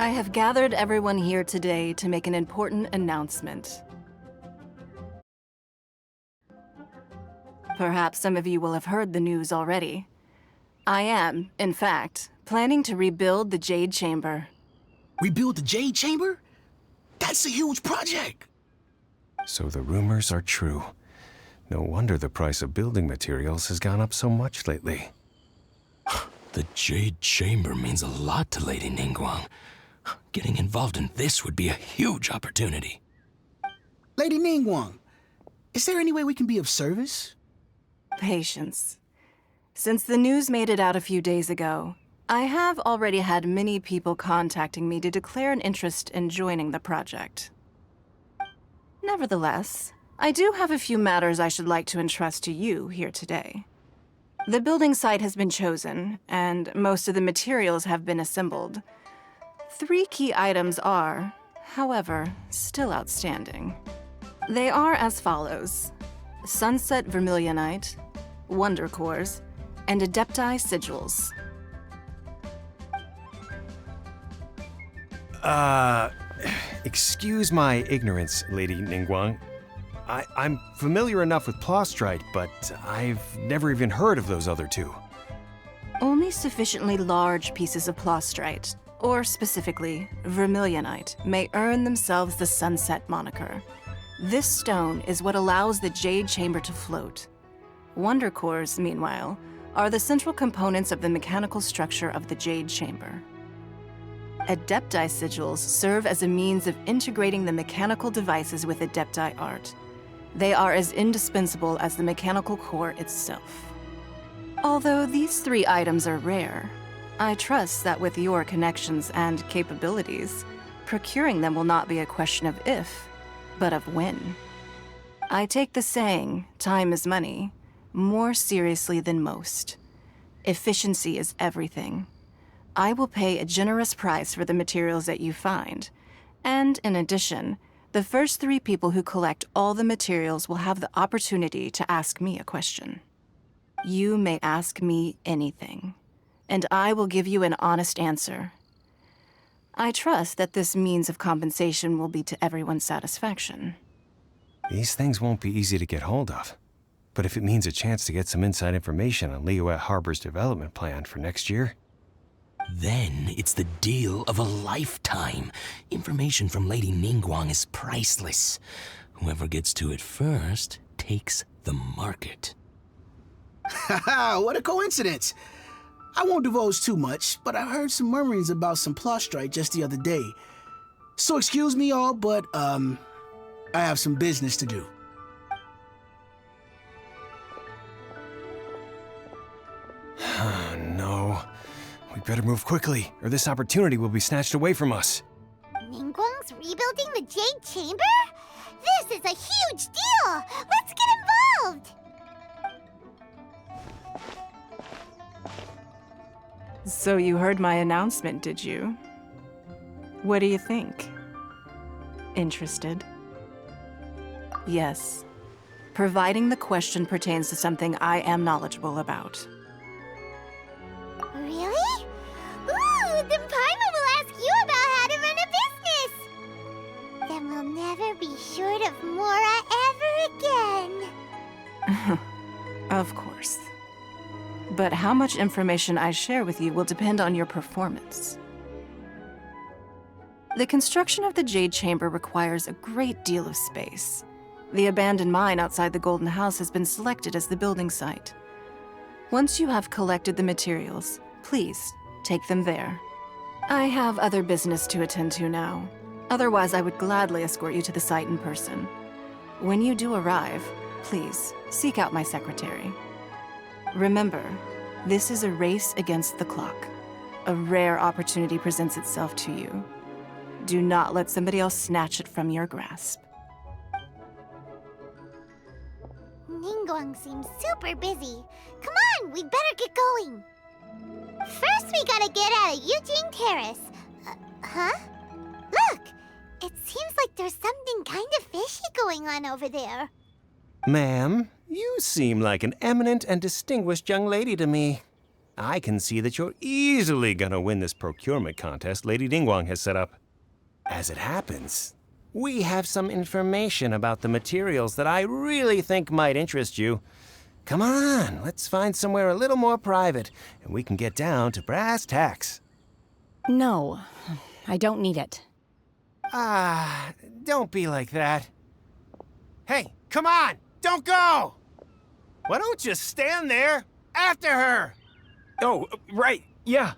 I have gathered everyone here today to make an important announcement. Perhaps some of you will have heard the news already. I am, in fact, planning to rebuild the Jade Chamber. Rebuild the Jade Chamber? That's a huge project! So the rumors are true. No wonder the price of building materials has gone up so much lately. The Jade Chamber means a lot to Lady Ningguang. Getting involved in this would be a huge opportunity. Lady Ningguang, is there any way we can be of service? Patience. Since the news made it out a few days ago, I have already had many people contacting me to declare an interest in joining the project. Nevertheless, I do have a few matters I should like to entrust to you here today. The building site has been chosen, and most of the materials have been assembled. 3 key items are, however, still outstanding. They are as follows: Sunset Vermilionite, Wonder Cores, and Adepti Sigils. Excuse my ignorance, Lady Ningguang. I'm familiar enough with Plostrite, but I've never even heard of those other 2. Only sufficiently large pieces of Plostrite, or specifically Vermilionite, may earn themselves the Sunset moniker. This stone is what allows the Jade Chamber to float. Wonder Cores, meanwhile, are the central components of the mechanical structure of the Jade Chamber. Adepti Sigils serve as a means of integrating the mechanical devices with Adepti art. They are as indispensable as the mechanical core itself. Although these 3 items are rare, I trust that with your connections and capabilities, procuring them will not be a question of if, but of when. I take the saying, time is money, more seriously than most. Efficiency is everything. I will pay a generous price for the materials that you find, and in addition, the first 3 people who collect all the materials will have the opportunity to ask me a question. You may ask me anything, and I will give you an honest answer. I trust that this means of compensation will be to everyone's satisfaction. These things won't be easy to get hold of. But if it means a chance to get some inside information on Liyuet Harbor's development plan for next year... Then it's the deal of a lifetime. Information from Lady Ningguang is priceless. Whoever gets to it first takes the market. Haha, what a coincidence! I won't divulge too much, but I heard some murmurings about some Plostrite just the other day. So excuse me all, but, I have some business to do. No. We better move quickly, or this opportunity will be snatched away from us. Ningguang's rebuilding the Jade Chamber? This is a huge deal! Let's get involved! So you heard my announcement, did you? What do you think? Interested? Yes. Providing the question pertains to something I am knowledgeable about. Really? Ooh, then Paimon will ask you about how to run a business! Then we'll never be short of Mora ever again. Of course. But how much information I share with you will depend on your performance. The construction of the Jade Chamber requires a great deal of space. The abandoned mine outside the Golden House has been selected as the building site. Once you have collected the materials, please take them there. I have other business to attend to now. Otherwise, I would gladly escort you to the site in person. When you do arrive, please seek out my secretary. Remember, this is a race against the clock. A rare opportunity presents itself to you. Do not let somebody else snatch it from your grasp. Ningguang seems super busy. Come on, we'd better get going. First, we gotta get out of Eugene Terrace. Huh? Look! It seems like there's something kind of fishy going on over there. Ma'am, you seem like an eminent and distinguished young lady to me. I can see that you're easily gonna win this procurement contest Lady Ningguang has set up. As it happens, we have some information about the materials that I really think might interest you. Come on, let's find somewhere a little more private, and we can get down to brass tacks. No, I don't need it. Don't be like that. Hey, come on, don't go! Why don't you stand there after her? Oh, right, yeah.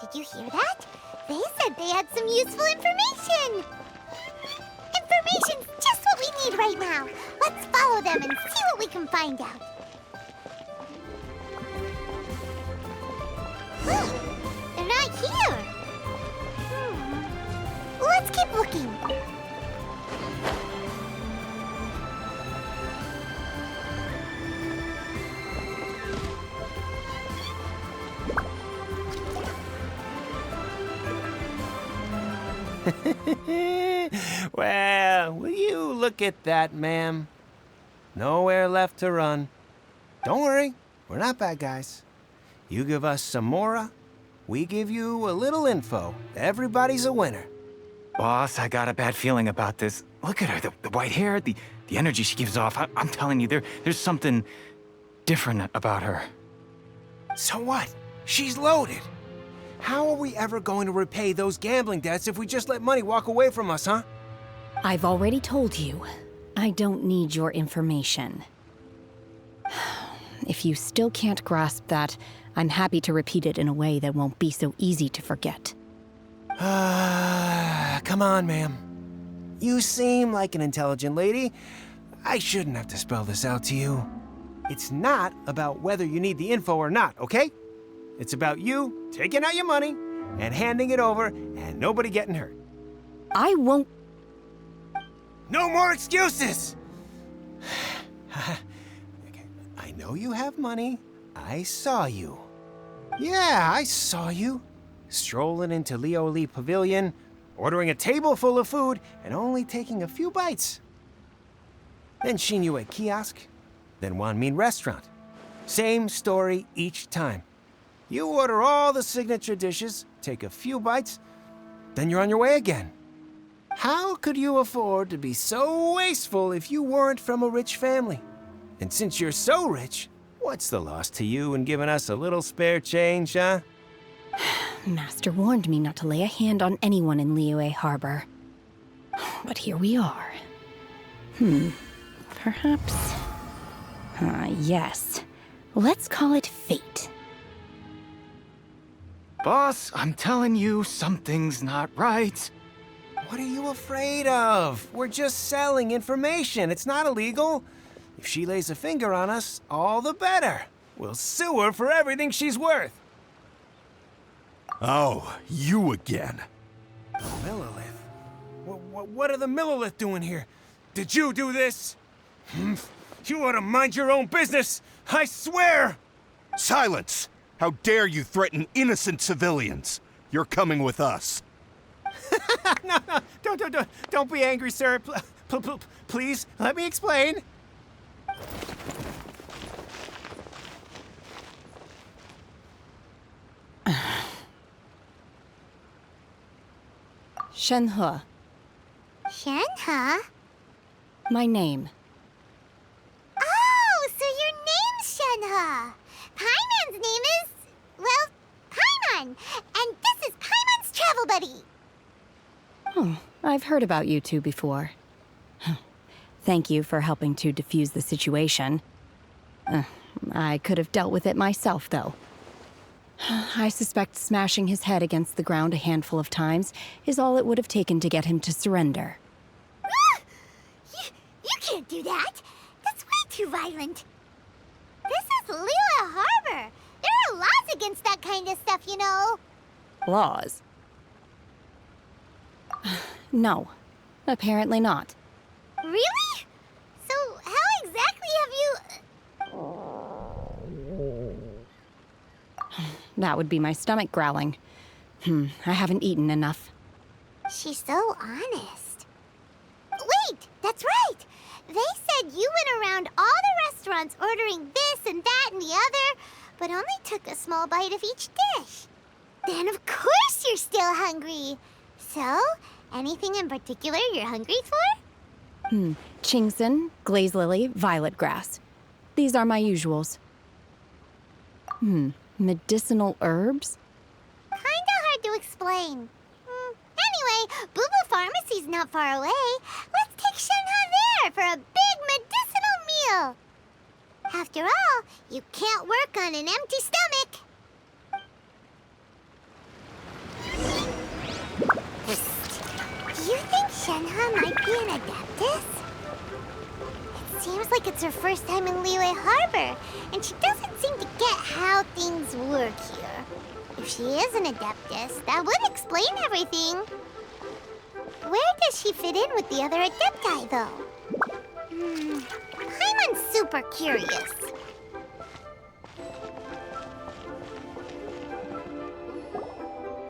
Did you hear that? They said they had some useful information. Information's just what we need right now. Let's follow them and see what we can find out. Look, they're not here. Let's keep looking. Well, will you look at that, ma'am? Nowhere left to run. Don't worry, we're not bad guys. You give us some mora, we give you a little info. Everybody's a winner. Boss, I got a bad feeling about this. Look at her, the white hair, the energy she gives off. I'm telling you, there's something different about her. So what? She's loaded. How are we ever going to repay those gambling debts if we just let money walk away from us, huh? I've already told you, I don't need your information. If you still can't grasp that, I'm happy to repeat it in a way that won't be so easy to forget. Come on, ma'am. You seem like an intelligent lady. I shouldn't have to spell this out to you. It's not about whether you need the info or not, okay? It's about you taking out your money and handing it over and nobody getting hurt. I won't. No more excuses! Okay, I know you have money. I saw you. Yeah, I saw you. Strolling into Lioli Pavilion, ordering a table full of food, and only taking a few bites. Then Shinue Kiosk, then Wanmin Restaurant. Same story each time. You order all the signature dishes, take a few bites, then you're on your way again. How could you afford to be so wasteful if you weren't from a rich family? And since you're so rich, what's the loss to you in giving us a little spare change, huh? Master warned me not to lay a hand on anyone in Liyue Harbor. But here we are. Perhaps... yes. Let's call it fate. Boss, I'm telling you, something's not right. What are you afraid of? We're just selling information. It's not illegal. If she lays a finger on us, all the better. We'll sue her for everything she's worth. Oh, you again. Millilith? What are the Millilith doing here? Did you do this? You ought to mind your own business, I swear! Silence! How dare you threaten innocent civilians? You're coming with us. No, don't be angry, sir. Please, let me explain. Shenhe, Shenhe? my name. Oh, so your name's Shenhe. Paimon's name is, well, Paimon. And this is Paimon's travel buddy. Oh, I've heard about you two before. Thank you for helping to defuse the situation. I could have dealt with it myself, though. I suspect smashing his head against the ground a handful of times is all it would have taken to get him to surrender. You can't do that. That's way too violent. This is Liyue Harbor. There are laws against that kind of stuff, you know. Laws? No, apparently not. Really? So how exactly have you... that would be my stomach growling. I haven't eaten enough. She's so honest. Wait, that's right! They said you went around all the restaurants ordering this and that and the other, but only took a small bite of each dish. Then of course you're still hungry. So, anything in particular you're hungry for? Chingson, glaze lily, violet grass. These are my usuals. Medicinal herbs? Kinda hard to explain. Anyway, Boo Boo Pharmacy's not far away. Let's take Shenhe there for a big medicinal meal. After all, you can't work on an empty stomach. Do you think Shenhe might be an Adeptus? It seems like it's her first time in Liyue Harbor, and she doesn't seem to get how things work here. If she is an Adeptus, that would explain everything. Where does she fit in with the other Adepti, though? I'm super curious.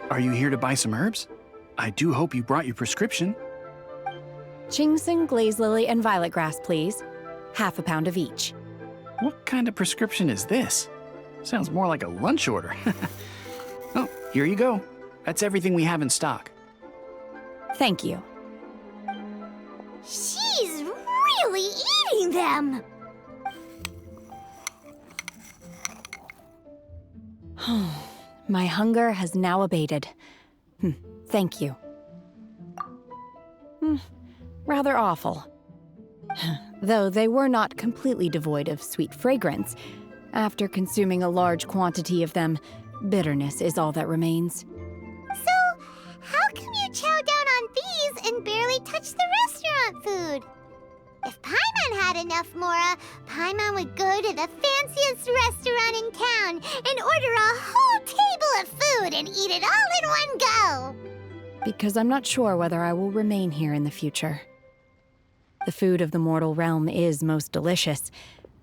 Are you here to buy some herbs? I do hope you brought your prescription. Chingson, glaze lily, and violet grass, please. Half a pound of each. What kind of prescription is this? Sounds more like a lunch order. Oh, here you go. That's everything we have in stock. Thank you. She's really eating them! My hunger has now abated. Thank you. Rather awful. Though they were not completely devoid of sweet fragrance. After consuming a large quantity of them, bitterness is all that remains. So, how come you chow down on these and barely touch the restaurant food? If Paimon had enough Mora, Paimon would go to the fanciest restaurant in town and order a whole table of food and eat it all in one go. Because I'm not sure whether I will remain here in the future. The food of the mortal realm is most delicious,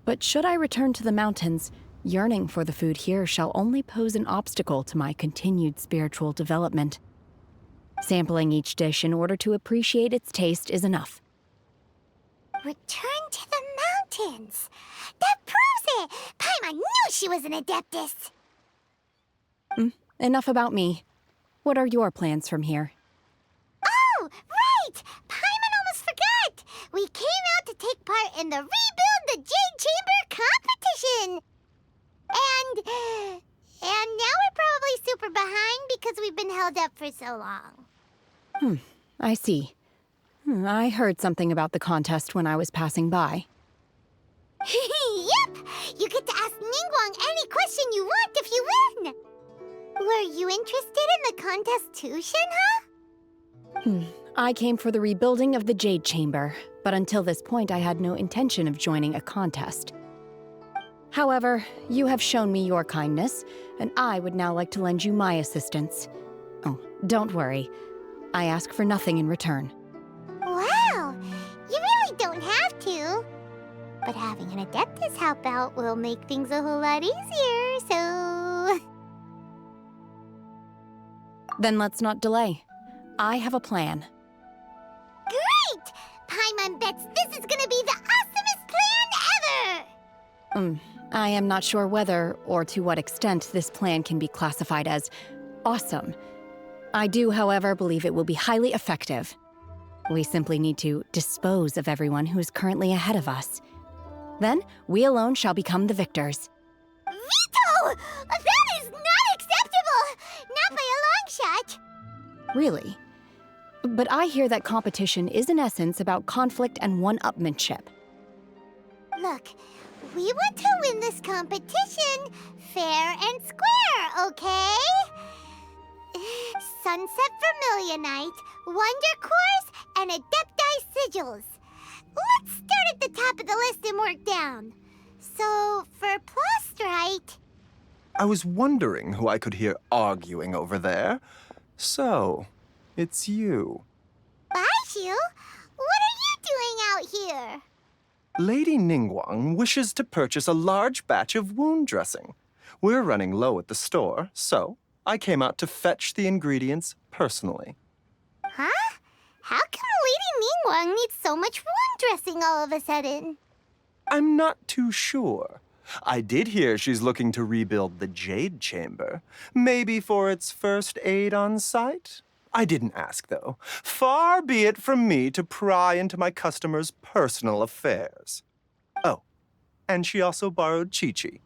but should I return to the mountains, yearning for the food here shall only pose an obstacle to my continued spiritual development. Sampling each dish in order to appreciate its taste is enough. Return to the mountains. That proves it! Paimon knew she was an Adeptus. Enough about me. What are your plans from here? Oh, right! Paimon almost forgot! We came out to take part in the Rebuild the Jade Chamber competition! And now we're probably super behind because we've been held up for so long. I see. I heard something about the contest when I was passing by. Yep! You get to ask Ningguang any question you want if you win! Were you interested in the contest too, Shenhe? I came for the rebuilding of the Jade Chamber, but until this point I had no intention of joining a contest. However, you have shown me your kindness, and I would now like to lend you my assistance. Oh, don't worry. I ask for nothing in return. Wow! You really don't have to. But having an Adeptus help out will make things a whole lot easier, so... Then let's not delay. I have a plan. Great! Paimon bets this is gonna be the awesomest plan ever! I am not sure whether or to what extent this plan can be classified as awesome. I do, however, believe it will be highly effective. We simply need to dispose of everyone who is currently ahead of us. Then, we alone shall become the victors. Veto! That is not acceptable! Not by a long shot! Really? But I hear that competition is in essence about conflict and one-upmanship. Look, we want to win this competition fair and square, okay? Sunset Vermilionite, Wonder Cores, and Adepti Sigils. Let's start at the top of the list and work down. So, for Plostrite... I was wondering who I could hear arguing over there. So, it's you. Baishu? What are you doing out here? Lady Ningguang wishes to purchase a large batch of wound dressing. We're running low at the store, so I came out to fetch the ingredients personally. Huh? How come Lady Ningguang needs so much wound dressing all of a sudden? I'm not too sure. I did hear she's looking to rebuild the Jade Chamber. Maybe for its first aid on site? I didn't ask, though. Far be it from me to pry into my customers' personal affairs. Oh, and she also borrowed Chi-Chi.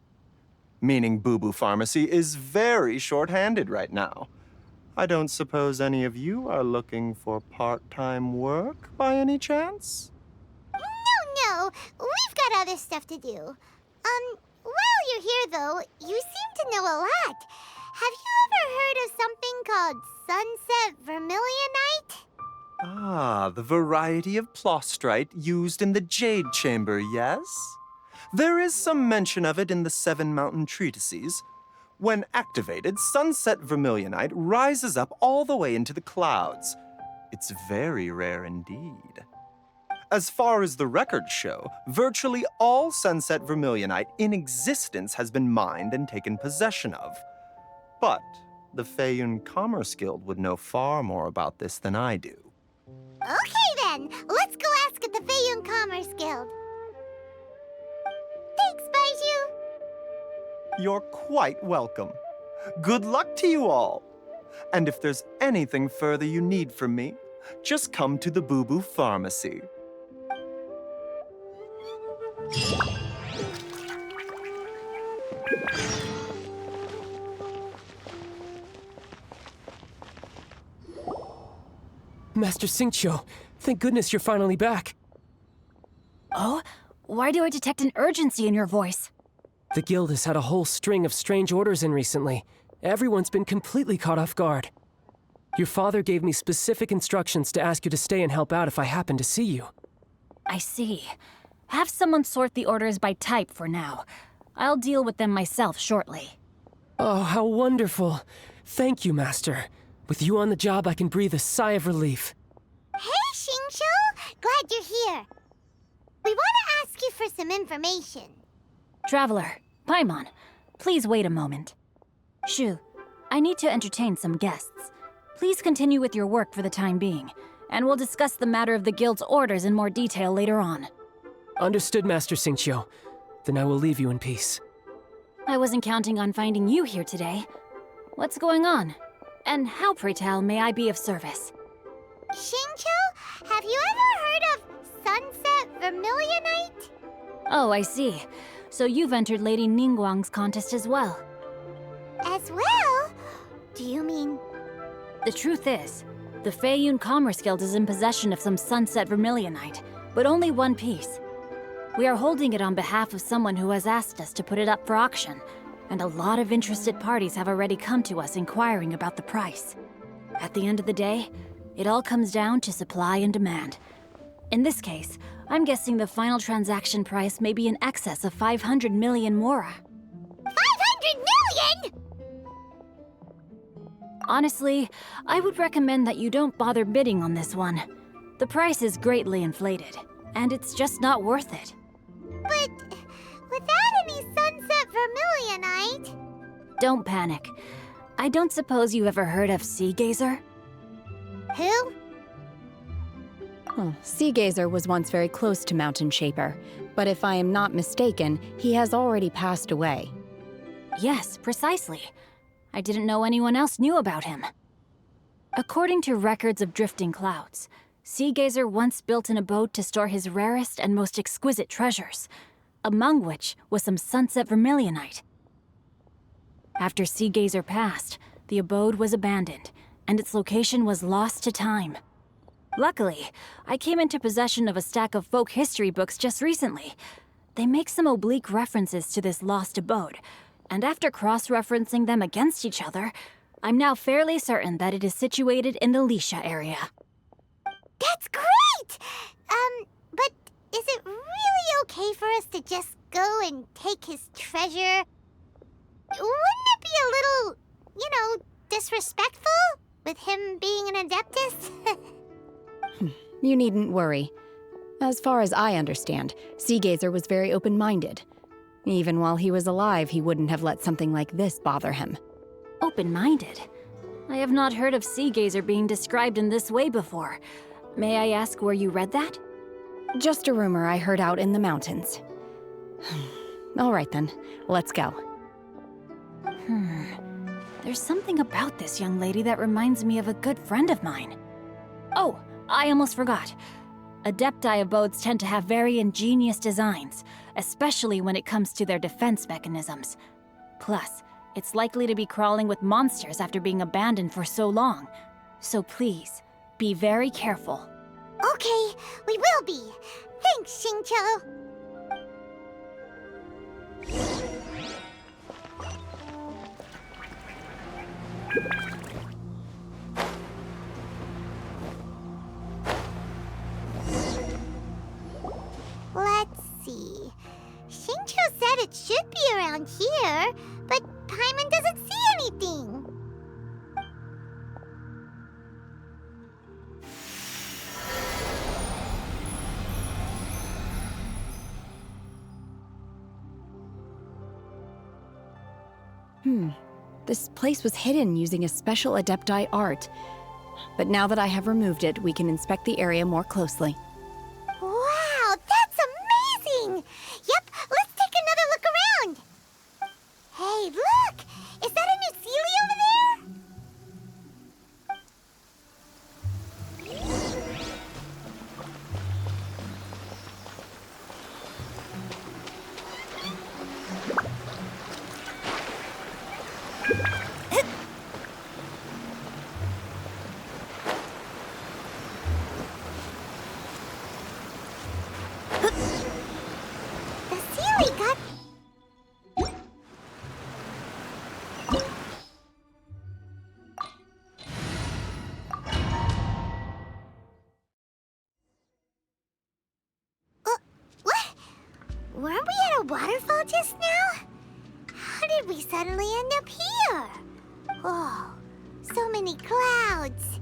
Meaning Boo Boo Pharmacy is very short-handed right now. I don't suppose any of you are looking for part-time work by any chance? No, we've got other stuff to do. While you're here, though, you seem to know a lot. Have you ever heard of something called Sunset Vermilionite? Ah, the variety of plostrite used in the Jade Chamber, yes? There is some mention of it in the 7 Mountain Treatises. When activated, Sunset Vermilionite rises up all the way into the clouds. It's very rare indeed. As far as the records show, virtually all Sunset Vermilionite in existence has been mined and taken possession of. But the Feiyun Commerce Guild would know far more about this than I do. Okay then, let's go ask at the Feiyun Commerce Guild. Thanks, Baiju. You're quite welcome. Good luck to you all. And if there's anything further you need from me, just come to the Boo Boo Pharmacy. Master Xingqiu, thank goodness you're finally back. Oh? Why do I detect an urgency in your voice? The guild has had a whole string of strange orders in recently. Everyone's been completely caught off guard. Your father gave me specific instructions to ask you to stay and help out if I happen to see you. I see. Have someone sort the orders by type for now. I'll deal with them myself shortly. Oh, how wonderful. Thank you, Master. With you on the job, I can breathe a sigh of relief. Hey, Xingqiu! Glad you're here. We want to ask you for some information. Traveler, Paimon, please wait a moment. Shu, I need to entertain some guests. Please continue with your work for the time being, and we'll discuss the matter of the guild's orders in more detail later on. Understood, Master Xingqiu. Then I will leave you in peace. I wasn't counting on finding you here today. What's going on? And how, pray tell, may I be of service? Xingqiu, have you ever heard of Sunset Vermilionite? Oh, I see. So you've entered Lady Ningguang's contest as well. As well? Do you mean... The truth is, the Feiyun Commerce Guild is in possession of some Sunset Vermilionite, but only one piece. We are holding it on behalf of someone who has asked us to put it up for auction, and a lot of interested parties have already come to us inquiring about the price. At the end of the day, it all comes down to supply and demand. In this case, I'm guessing the final transaction price may be in excess of 500 million mora. 500 million?! Honestly, I would recommend that you don't bother bidding on this one. The price is greatly inflated, and it's just not worth it. But without any Sunset Vermilionite... Don't panic. I don't suppose you ever heard of Sea Gazer? Who? Sea Gazer was once very close to Mountain Shaper, but if I am not mistaken, he has already passed away. Yes, precisely. I didn't know anyone else knew about him. According to records of drifting clouds, Sea Gazer once built an abode to store his rarest and most exquisite treasures, among which was some Sunset Vermilionite. After Sea Gazer passed, the abode was abandoned, and its location was lost to time. Luckily, I came into possession of a stack of folk history books just recently. They make some oblique references to this lost abode, and after cross-referencing them against each other, I'm now fairly certain that it is situated in the Lisha area. That's great! But is it really okay for us to just go and take his treasure? Wouldn't it be a little, disrespectful? With him being an Adeptus? You needn't worry. As far as I understand, Sea Gazer was very open-minded. Even while he was alive, he wouldn't have let something like this bother him. Open-minded? I have not heard of Sea Gazer being described in this way before. May I ask where you read that? Just a rumor I heard out in the mountains. All right then, let's go. There's something about this young lady that reminds me of a good friend of mine. Oh, I almost forgot. Adepti abodes tend to have very ingenious designs, especially when it comes to their defense mechanisms. Plus, it's likely to be crawling with monsters after being abandoned for so long. So please, be very careful. Okay, we will be. Thanks, Xingqiu. Let's see. Xingqiu said it should be around here, but Paimon doesn't see anything. This place was hidden using a special Adepti art. But now that I have removed it, we can inspect the area more closely. Wow, that's amazing! Yep, let's take another look around. Hey, look! Is that a new Sealy over there? Weren't we at a waterfall just now? How did we suddenly end up here? Oh, so many clouds.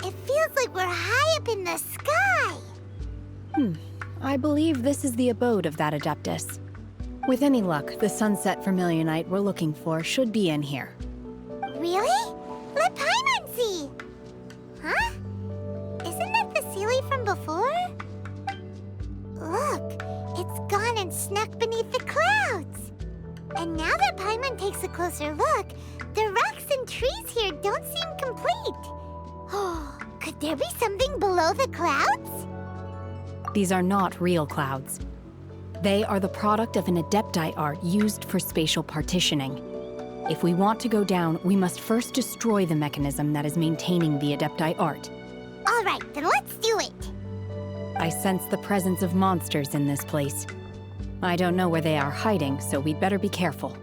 It feels like we're high up in the sky. I believe this is the abode of that Adeptus. With any luck, the sunset Vermilionite we're looking for should be in here. Really? Let Paimon see. Huh? Isn't that the Sealy from before? Look, it's gone and snuck beneath the clouds. And now that Paimon takes a closer look, the rocks and trees here don't seem complete. Oh, could there be something below the clouds? These are not real clouds. They are the product of an Adepti art used for spatial partitioning. If we want to go down, we must first destroy the mechanism that is maintaining the Adepti art. All right, then let's do it. I sense the presence of monsters in this place. I don't know where they are hiding, so we'd better be careful.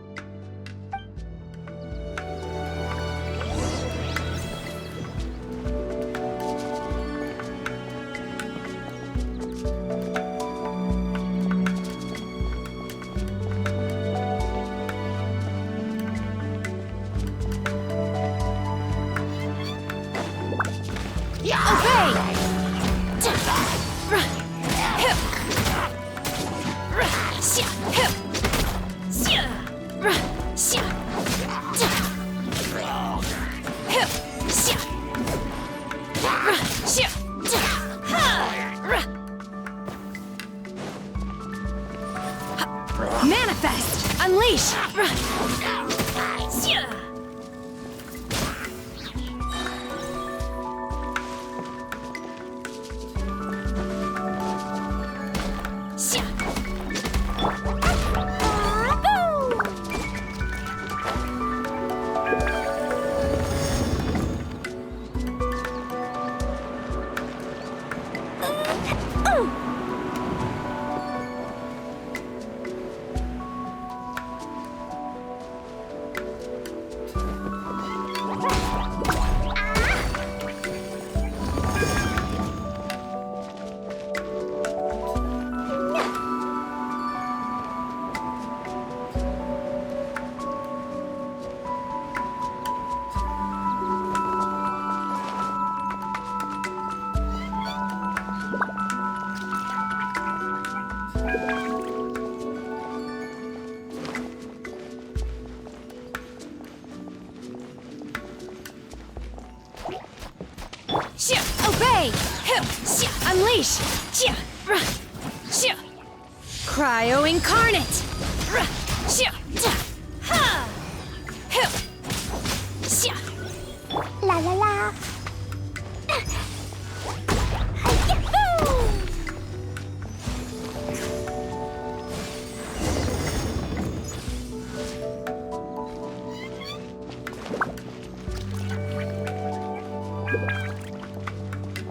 Manifest! Unleash! Unleash! Cryo Incarnate! La la la.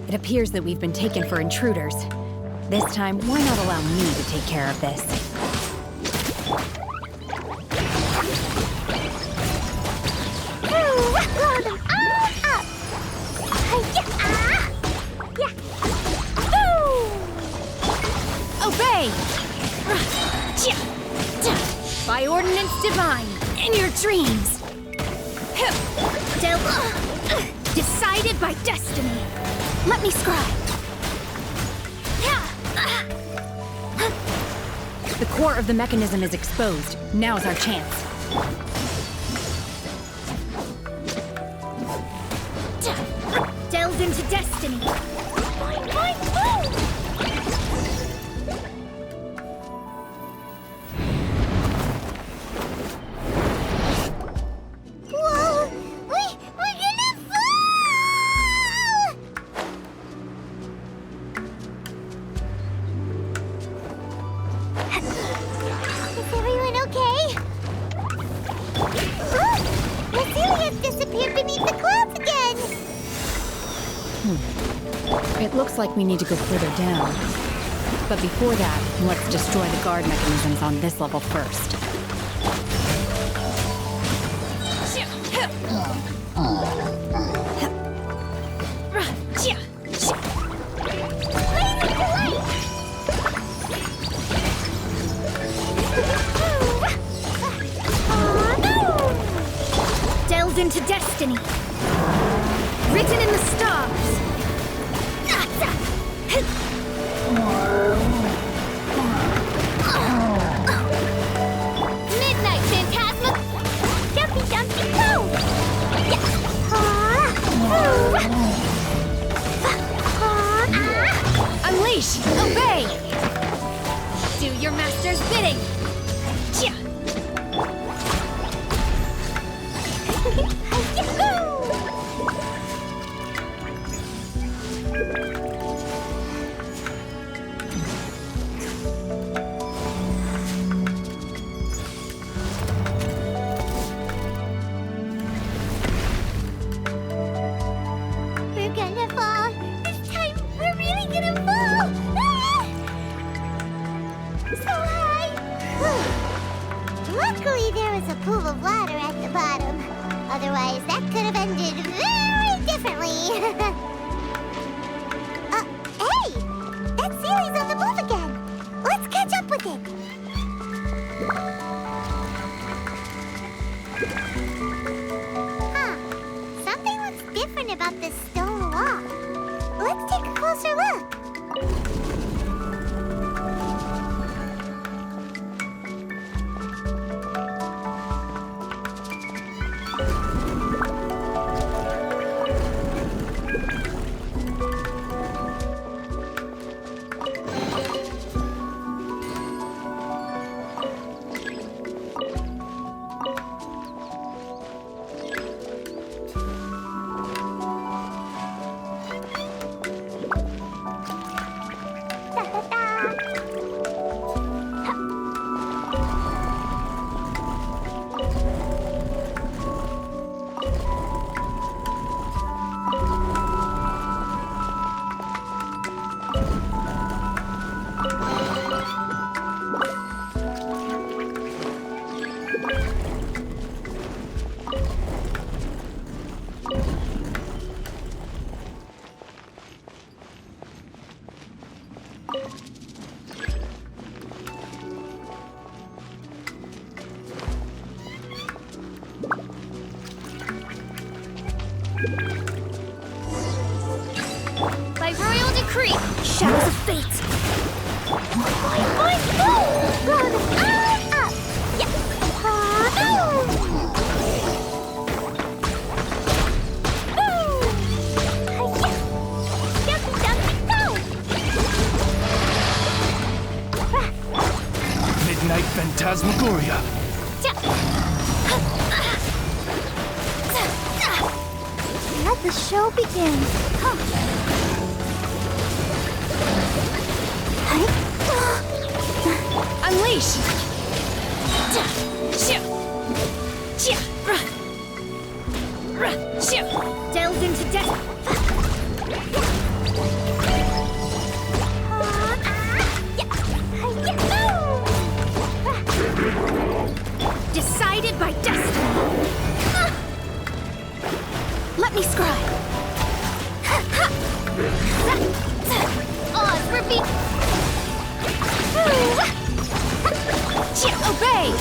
It appears that we've been taken for intruders. This time, why not allow me to take care of this? Blow them all up. Obey! By ordinance divine, in your dreams! Decided by destiny! Let me scribe! The core of the mechanism is exposed. Now's our chance. Delve into destiny! Whoa! We're gonna fall! Is everyone okay? Look! Mycelia's disappeared beneath the clouds again! It looks like we need to go further down. But before that, let's destroy the guard mechanisms on this level first. Delved into destiny! Written in the stars! Midnight Phantasma! Jumpy Jumpy Poo! Unleash! Obey! Do your master's bidding! We're gonna fall. This time, we're really gonna fall. Ah! So high. Whew. Luckily, there was a pool of water at the bottom. Otherwise, that could have ended very differently. Hey! That Sealy's on the move again. Let's catch up with it. Huh. Something looks different about this stone wall. Let's take a closer look. By royal decree, shadows of fate! Phantasmagoria. Let the show begin. Unleash! Delve into death. Decided by destiny. Let me scribe. Oz, repeat. Obey!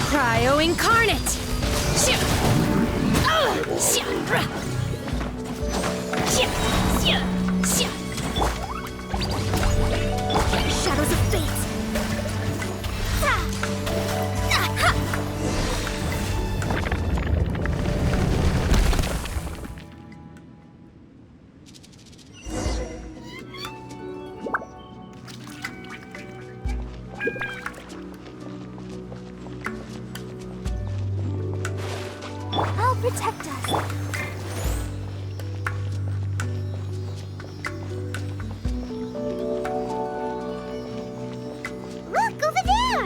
Cryo incarnate! Shadows of fate! I'll protect us. Look, over there!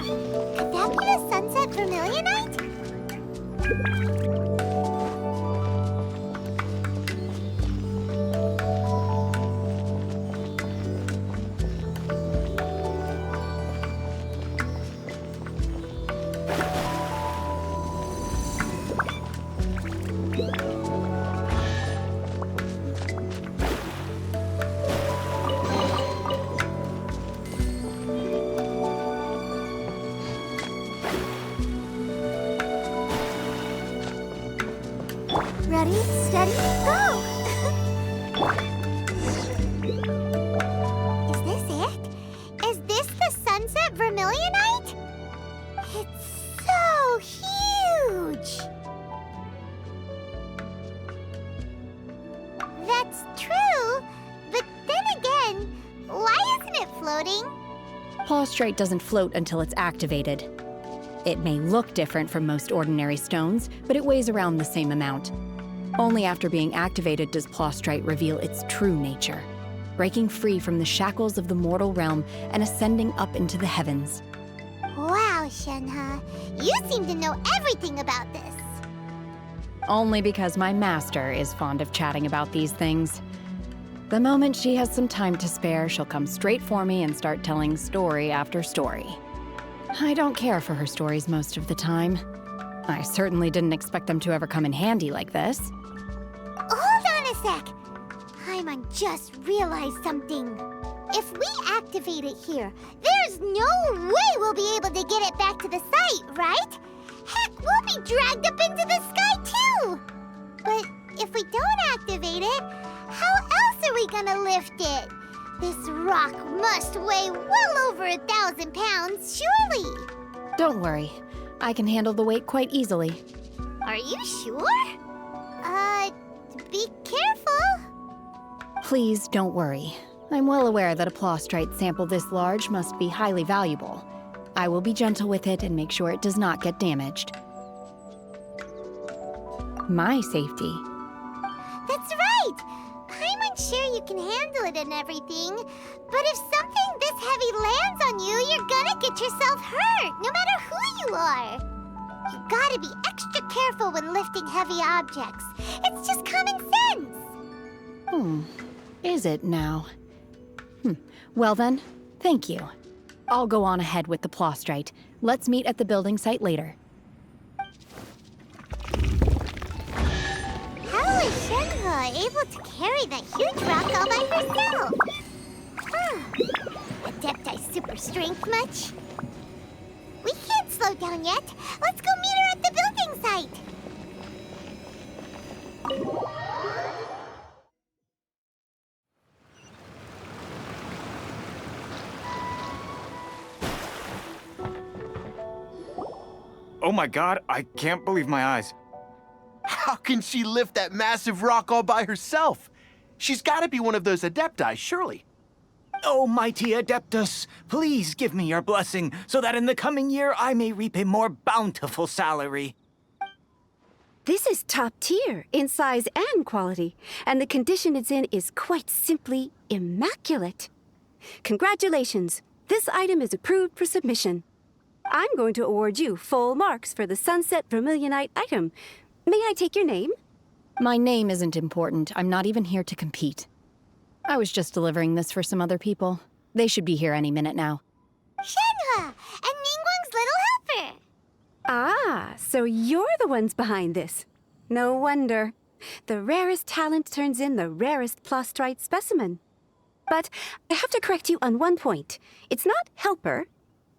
Could that be the sunset vermilionite? Ready, steady, go! Is this it? Is this the sunset vermilionite? It's so huge! That's true, but then again, why isn't it floating? Plaustrite doesn't float until it's activated. It may look different from most ordinary stones, but it weighs around the same amount. Only after being activated does Plaustrite reveal its true nature, breaking free from the shackles of the mortal realm and ascending up into the heavens. Wow, Shenhe, you seem to know everything about this. Only because my master is fond of chatting about these things. The moment she has some time to spare, she'll come straight for me and start telling story after story. I don't care for her stories most of the time. I certainly didn't expect them to ever come in handy like this. Hold on a sec. Paimon just realized something. If we activate it here, there's no way we'll be able to get it back to the site, right? Heck, we'll be dragged up into the sky too! But if we don't activate it, how else are we gonna lift it? This rock must weigh well over 1,000 pounds, surely! Don't worry. I can handle the weight quite easily. Are you sure? Be careful. Please don't worry. I'm well aware that a Plaustrite sample this large must be highly valuable. I will be gentle with it and make sure it does not get damaged. My safety. That's right! Paimon's sure you can handle it and everything, but if something this heavy lands on you, you're gonna get yourself hurt, no matter who you are. You gotta be extra careful when lifting heavy objects. It's just common sense. Is it now? Well then, thank you. I'll go on ahead with the Plaustrite. Let's meet at the building site later. How is Shenhe able to carry that huge rock all by herself? Adepti super strength much? We can't slow down yet. Let's go meet her at the building site. Oh my god, I can't believe my eyes. How can she lift that massive rock all by herself? She's got to be one of those Adepti, surely. O mighty Adeptus, please give me your blessing so that in the coming year I may reap a more bountiful salary. This is top tier in size and quality, and the condition it's in is quite simply immaculate. Congratulations, this item is approved for submission. I'm going to award you full marks for the Sunset Vermilionite item. May I take your name? My name isn't important. I'm not even here to compete. I was just delivering this for some other people. They should be here any minute now. Shenhe, and Ningguang's little helper. Ah, so you're the ones behind this. No wonder. The rarest talent turns in the rarest plostrite specimen. But I have to correct you on one point. It's not helper,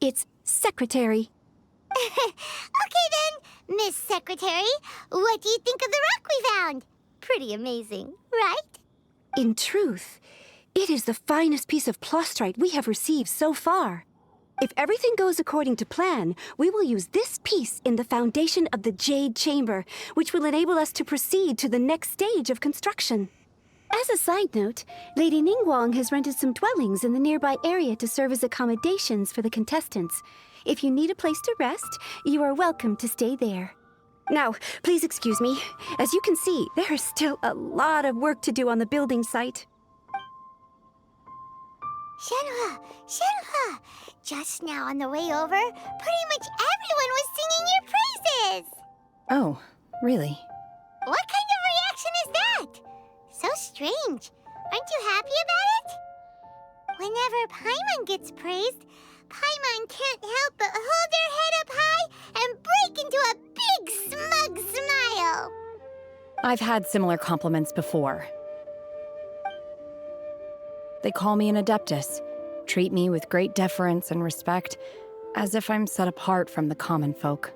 it's secretary. Okay then, Miss Secretary, what do you think of the rock we found? Pretty amazing, right? In truth, it is the finest piece of plostrite we have received so far. If everything goes according to plan, we will use this piece in the foundation of the Jade Chamber, which will enable us to proceed to the next stage of construction. As a side note, Lady Ningguang has rented some dwellings in the nearby area to serve as accommodations for the contestants. If you need a place to rest, you are welcome to stay there. Now, please excuse me. As you can see, there is still a lot of work to do on the building site. Shenhe! Just now on the way over, pretty much everyone was singing your praises! Oh, really? What kind of reaction is that? So strange. Aren't you happy about it? Whenever Paimon gets praised, Paimon can't help but hold their head up high and break into a big smug smile. I've had similar compliments before. They call me an Adeptus, treat me with great deference and respect, as if I'm set apart from the common folk.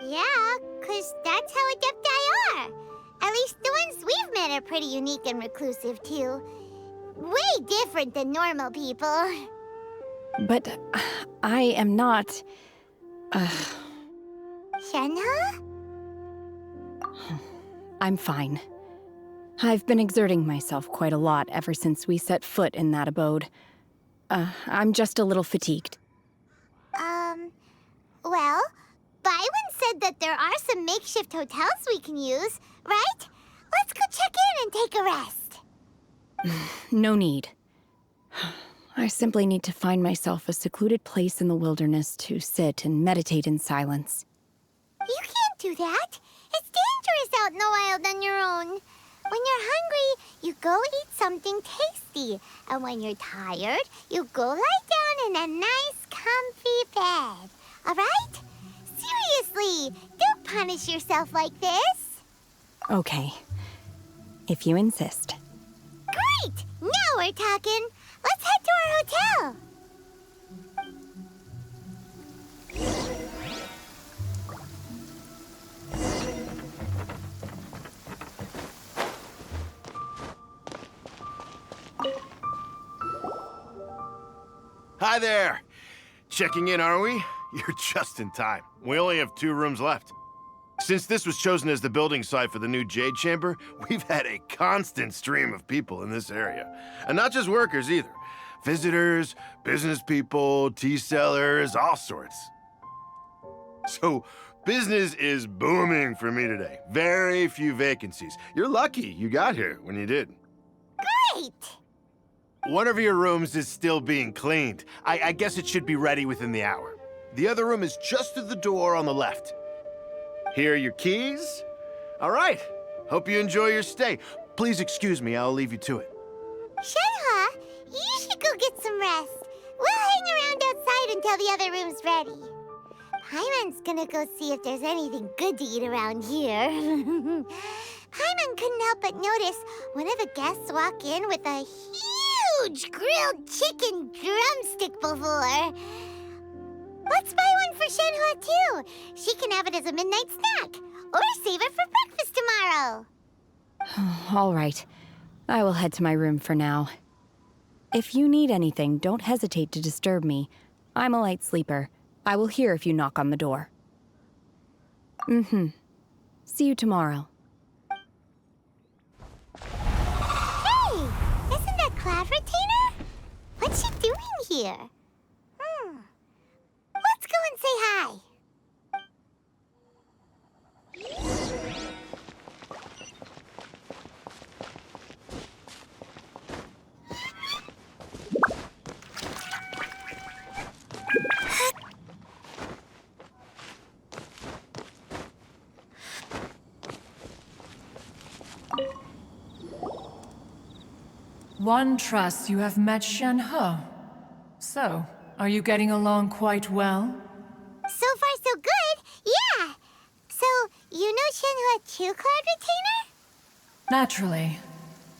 Yeah, 'cause that's how Adepti are. At least the ones we've met are pretty unique and reclusive, too. Way different than normal people. But I am not... Shenhe? I'm fine. I've been exerting myself quite a lot ever since we set foot in that abode. I'm just a little fatigued. Well, Byron said that there are some makeshift hotels we can use, right? Let's go check in and take a rest. No need. I simply need to find myself a secluded place in the wilderness to sit and meditate in silence. You can't do that. It's dangerous out in the wild on your own. When you're hungry, you go eat something tasty. And when you're tired, you go lie down in a nice, comfy bed. All right? Seriously, don't punish yourself like this. Okay. If you insist. Great! Now we're talking. Let's head to our hotel. Hi there! Checking in, are we? You're just in time. We only have 2 rooms left. Since this was chosen as the building site for the new Jade Chamber, we've had a constant stream of people in this area. And not just workers either. Visitors, business people, tea sellers, all sorts. So, business is booming for me today. Very few vacancies. You're lucky you got here when you did. Great! One of your rooms is still being cleaned. I guess it should be ready within the hour. The other room is just through the door on the left. Here are your keys. All right. Hope you enjoy your stay. Please excuse me, I'll leave you to it. Shenhe, you should go get some rest. We'll hang around outside until the other room's ready. Paimon's gonna go see if there's anything good to eat around here. Paimon couldn't help but notice one of the guests walk in with a huge grilled chicken drumstick before. Let's buy one for Shenhe, too. She can have it as a midnight snack. Or save it for breakfast tomorrow. All right. I will head to my room for now. If you need anything, don't hesitate to disturb me. I'm a light sleeper. I will hear if you knock on the door. See you tomorrow. Hey! Isn't that cloud retainer? here. Let's go and say hi. One trusts you have met Shenhe. So, are you getting along quite well? So far, so good. Yeah. So, you know Shenhe too, Cloud Retainer? Naturally.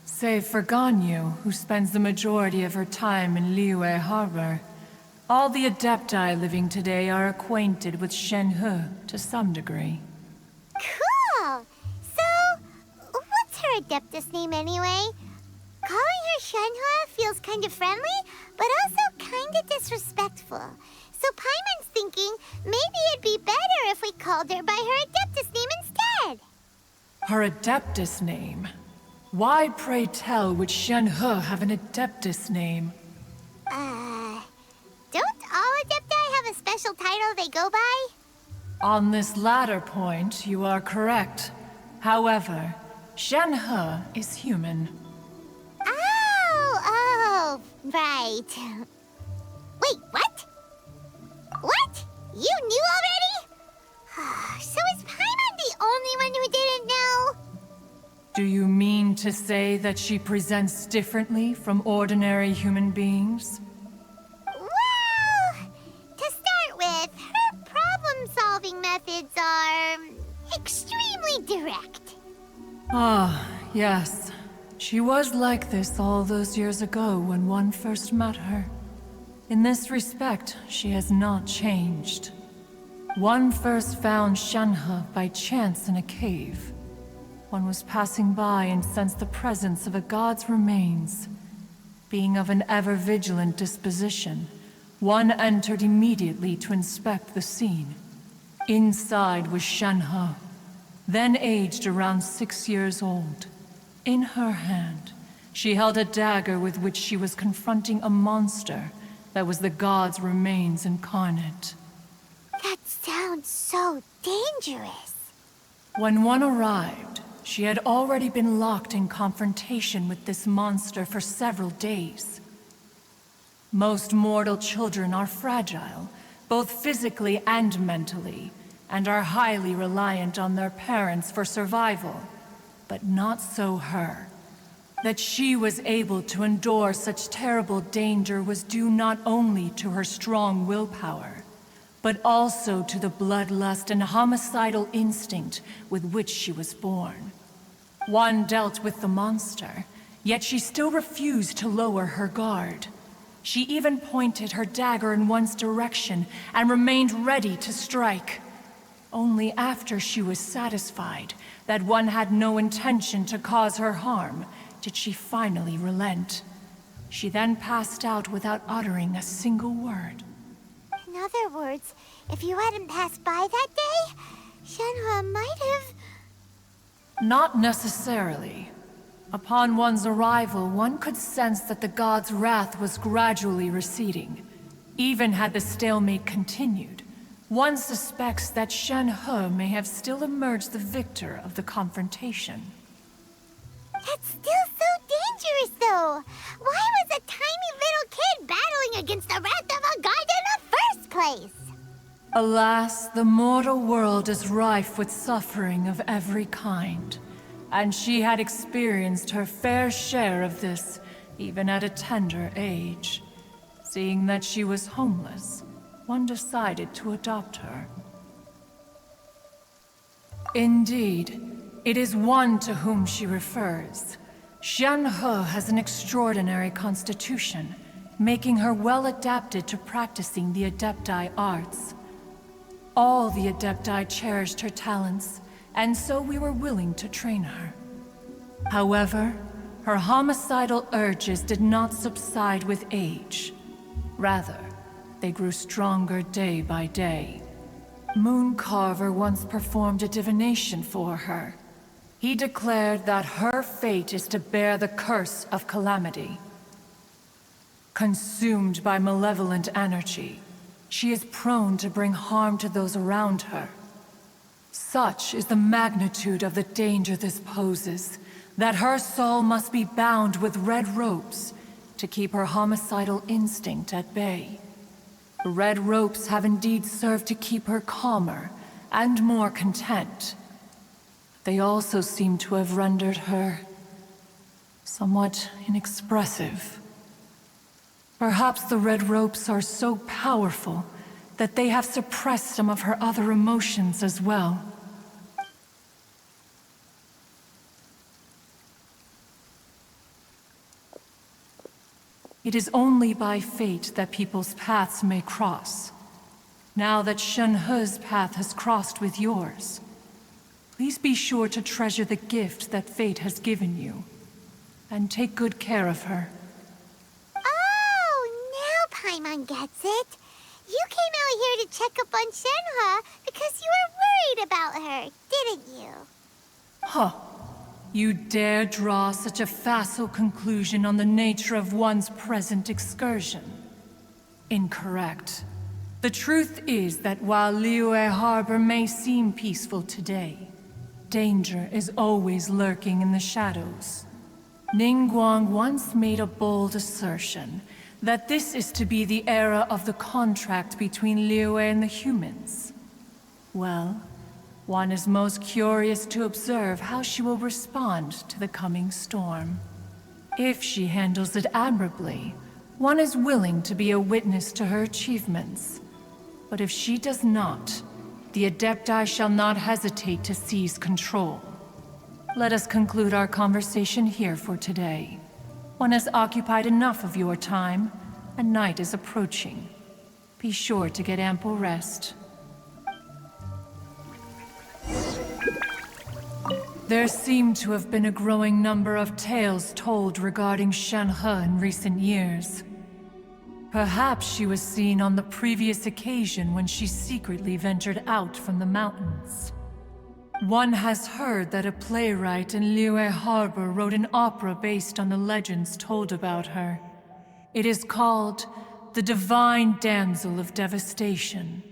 Save for Ganyu, who spends the majority of her time in Liyue Harbor. All the Adepti living today are acquainted with Shenhe to some degree. Cool. So, what's her Adeptus name anyway? Calling her Shenhe feels kind of friendly, but also kind of disrespectful. So Paimon's thinking maybe it'd be better if we called her by her Adeptus name instead. Her Adeptus name? Why, pray tell, would Shenhe have an Adeptus name? Don't all Adepti have a special title they go by? On this latter point, you are correct. However, Shenhe is human. Oh, right. Wait, what? What? You knew already? So is Paimon the only one who didn't know? Do you mean to say that she presents differently from ordinary human beings? Well, to start with, her problem-solving methods are extremely direct. Ah, yes. She was like this all those years ago when one first met her. In this respect, she has not changed. One first found Shenhe by chance in a cave. One was passing by and sensed the presence of a god's remains. Being of an ever-vigilant disposition, one entered immediately to inspect the scene. Inside was Shenhe, then aged around 6 years old. In her hand, she held a dagger with which she was confronting a monster that was the god's remains incarnate. That sounds so dangerous. When one arrived, she had already been locked in confrontation with this monster for several days. Most mortal children are fragile, both physically and mentally, and are highly reliant on their parents for survival. But not so her. That she was able to endure such terrible danger was due not only to her strong willpower, but also to the bloodlust and homicidal instinct with which she was born. One dealt with the monster, yet she still refused to lower her guard. She even pointed her dagger in one's direction and remained ready to strike. Only after she was satisfied that one had no intention to cause her harm did she finally relent. She then passed out without uttering a single word. In other words, if you hadn't passed by that day, Shenhe might have... Not necessarily. Upon one's arrival, one could sense that the god's wrath was gradually receding. Even had the stalemate continued, one suspects that Shenhe may have still emerged the victor of the confrontation. That's still so dangerous, though. Why was a tiny little kid battling against the wrath of a god in the first place? Alas, the mortal world is rife with suffering of every kind, and she had experienced her fair share of this, even at a tender age. Seeing that she was homeless, one decided to adopt her. Indeed, it is one to whom she refers. Shenhe has an extraordinary constitution, making her well adapted to practicing the Adepti arts. All the Adepti cherished her talents, and so we were willing to train her. However, her homicidal urges did not subside with age. Rather, they grew stronger day by day. Mooncarver once performed a divination for her. He declared that her fate is to bear the curse of calamity. Consumed by malevolent energy, she is prone to bring harm to those around her. Such is the magnitude of the danger this poses, that her soul must be bound with red ropes to keep her homicidal instinct at bay. The red ropes have indeed served to keep her calmer and more content. They also seem to have rendered her somewhat inexpressive. Perhaps the red ropes are so powerful that they have suppressed some of her other emotions as well. It is only by fate that people's paths may cross. Now that Shenhe's path has crossed with yours, please be sure to treasure the gift that fate has given you, and take good care of her. Oh, now Paimon gets it. You came out here to check up on Shenhe because you were worried about her, didn't you? Huh. You dare draw such a facile conclusion on the nature of one's present excursion? Incorrect. The truth is that while Liyue Harbor may seem peaceful today, danger is always lurking in the shadows. Ningguang once made a bold assertion that this is to be the era of the contract between Liyue and the humans. Well, one is most curious to observe how she will respond to the coming storm. If she handles it admirably, one is willing to be a witness to her achievements. But if she does not, the Adepti shall not hesitate to seize control. Let us conclude our conversation here for today. One has occupied enough of your time, and night is approaching. Be sure to get ample rest. There seem to have been a growing number of tales told regarding Shenhe in recent years. Perhaps she was seen on the previous occasion when she secretly ventured out from the mountains. One has heard that a playwright in Liyue Harbor wrote an opera based on the legends told about her. It is called The Divine Damsel of Devastation.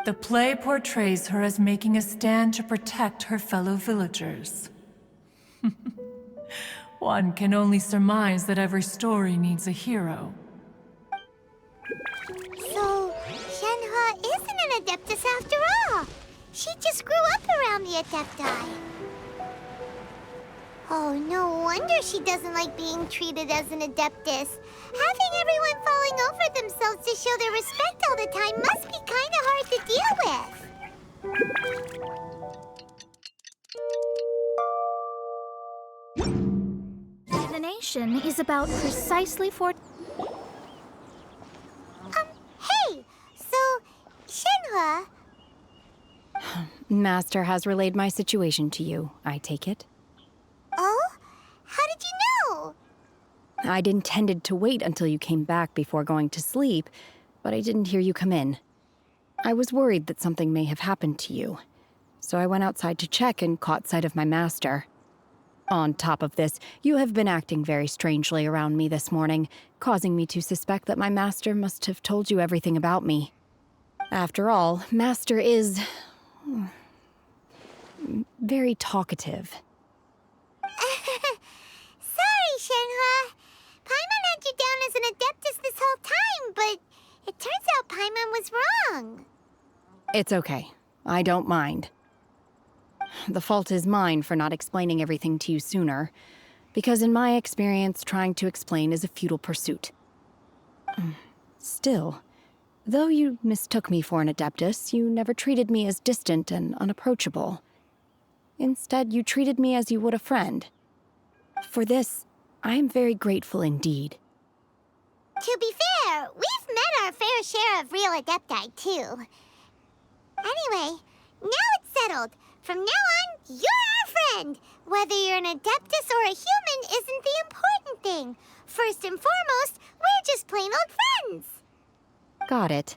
The play portrays her as making a stand to protect her fellow villagers. One can only surmise that every story needs a hero. So, Shenhe isn't an Adeptus after all. She just grew up around the Adepti. Oh, no wonder she doesn't like being treated as an Adeptus. Having everyone falling over themselves to show their respect all the time must be kind of hard to deal with. Divination is about precisely for... Hey! So, Shenhe... Master has relayed my situation to you, I take it. Oh? How did you know? I'd intended to wait until you came back before going to sleep, but I didn't hear you come in. I was worried that something may have happened to you, so I went outside to check and caught sight of my master. On top of this, you have been acting very strangely around me this morning, causing me to suspect that my master must have told you everything about me. After all, Master is... very talkative. Sorry, Shenhe. Paimon had you down as an Adeptus this whole time, but it turns out Paimon was wrong. It's okay. I don't mind. The fault is mine for not explaining everything to you sooner, because in my experience, trying to explain is a futile pursuit. Still, though you mistook me for an Adeptus, you never treated me as distant and unapproachable. Instead, you treated me as you would a friend. For this, I am very grateful indeed. To be fair, we've met our fair share of real Adepti, too. Anyway, now it's settled. From now on, you're our friend. Whether you're an Adeptus or a human isn't the important thing. First and foremost, we're just plain old friends. Got it.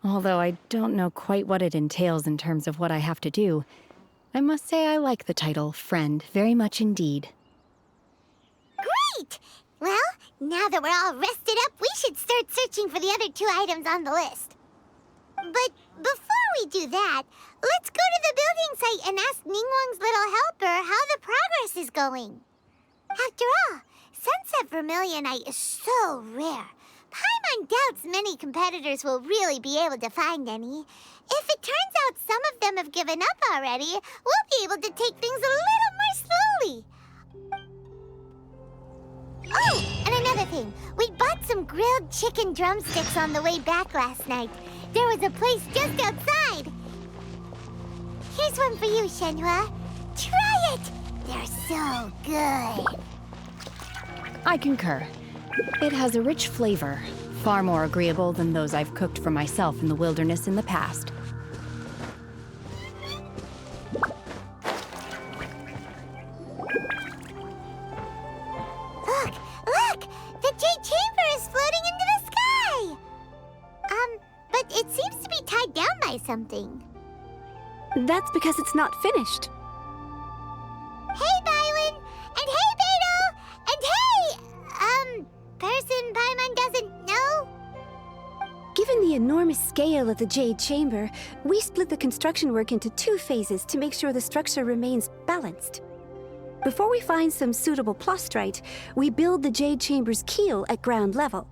Although I don't know quite what it entails in terms of what I have to do, I must say I like the title Friend very much indeed. Great! Well, now that we're all rested should start searching for the other 2 items on the list. But before we do that, let's go to the building site and ask Ningguang's little helper how the progress is going. After all, Sunset Vermilionite is so rare. Paimon doubts many competitors will really be able to find any. If it turns out some of them have given up already, we'll be able to take things a little more slowly. Oh, and another thing. We bought some grilled chicken drumsticks on the way back last night. There was a place just outside. Here's one for you, Shenhe. Try it! They're so good. I concur. It has a rich flavor, far more agreeable than those I've cooked for myself in the wilderness in the past. Look! The Jade Chamber is floating into the sky! But it seems to be tied down by something. That's because it's not finished. Hey, Bywin! And hey, Beto! And hey, person Paimon doesn't know? Given the enormous scale of the Jade Chamber, we split the construction work into 2 phases to make sure the structure remains balanced. Before we find some suitable plastrite, we build the Jade Chamber's keel at ground level.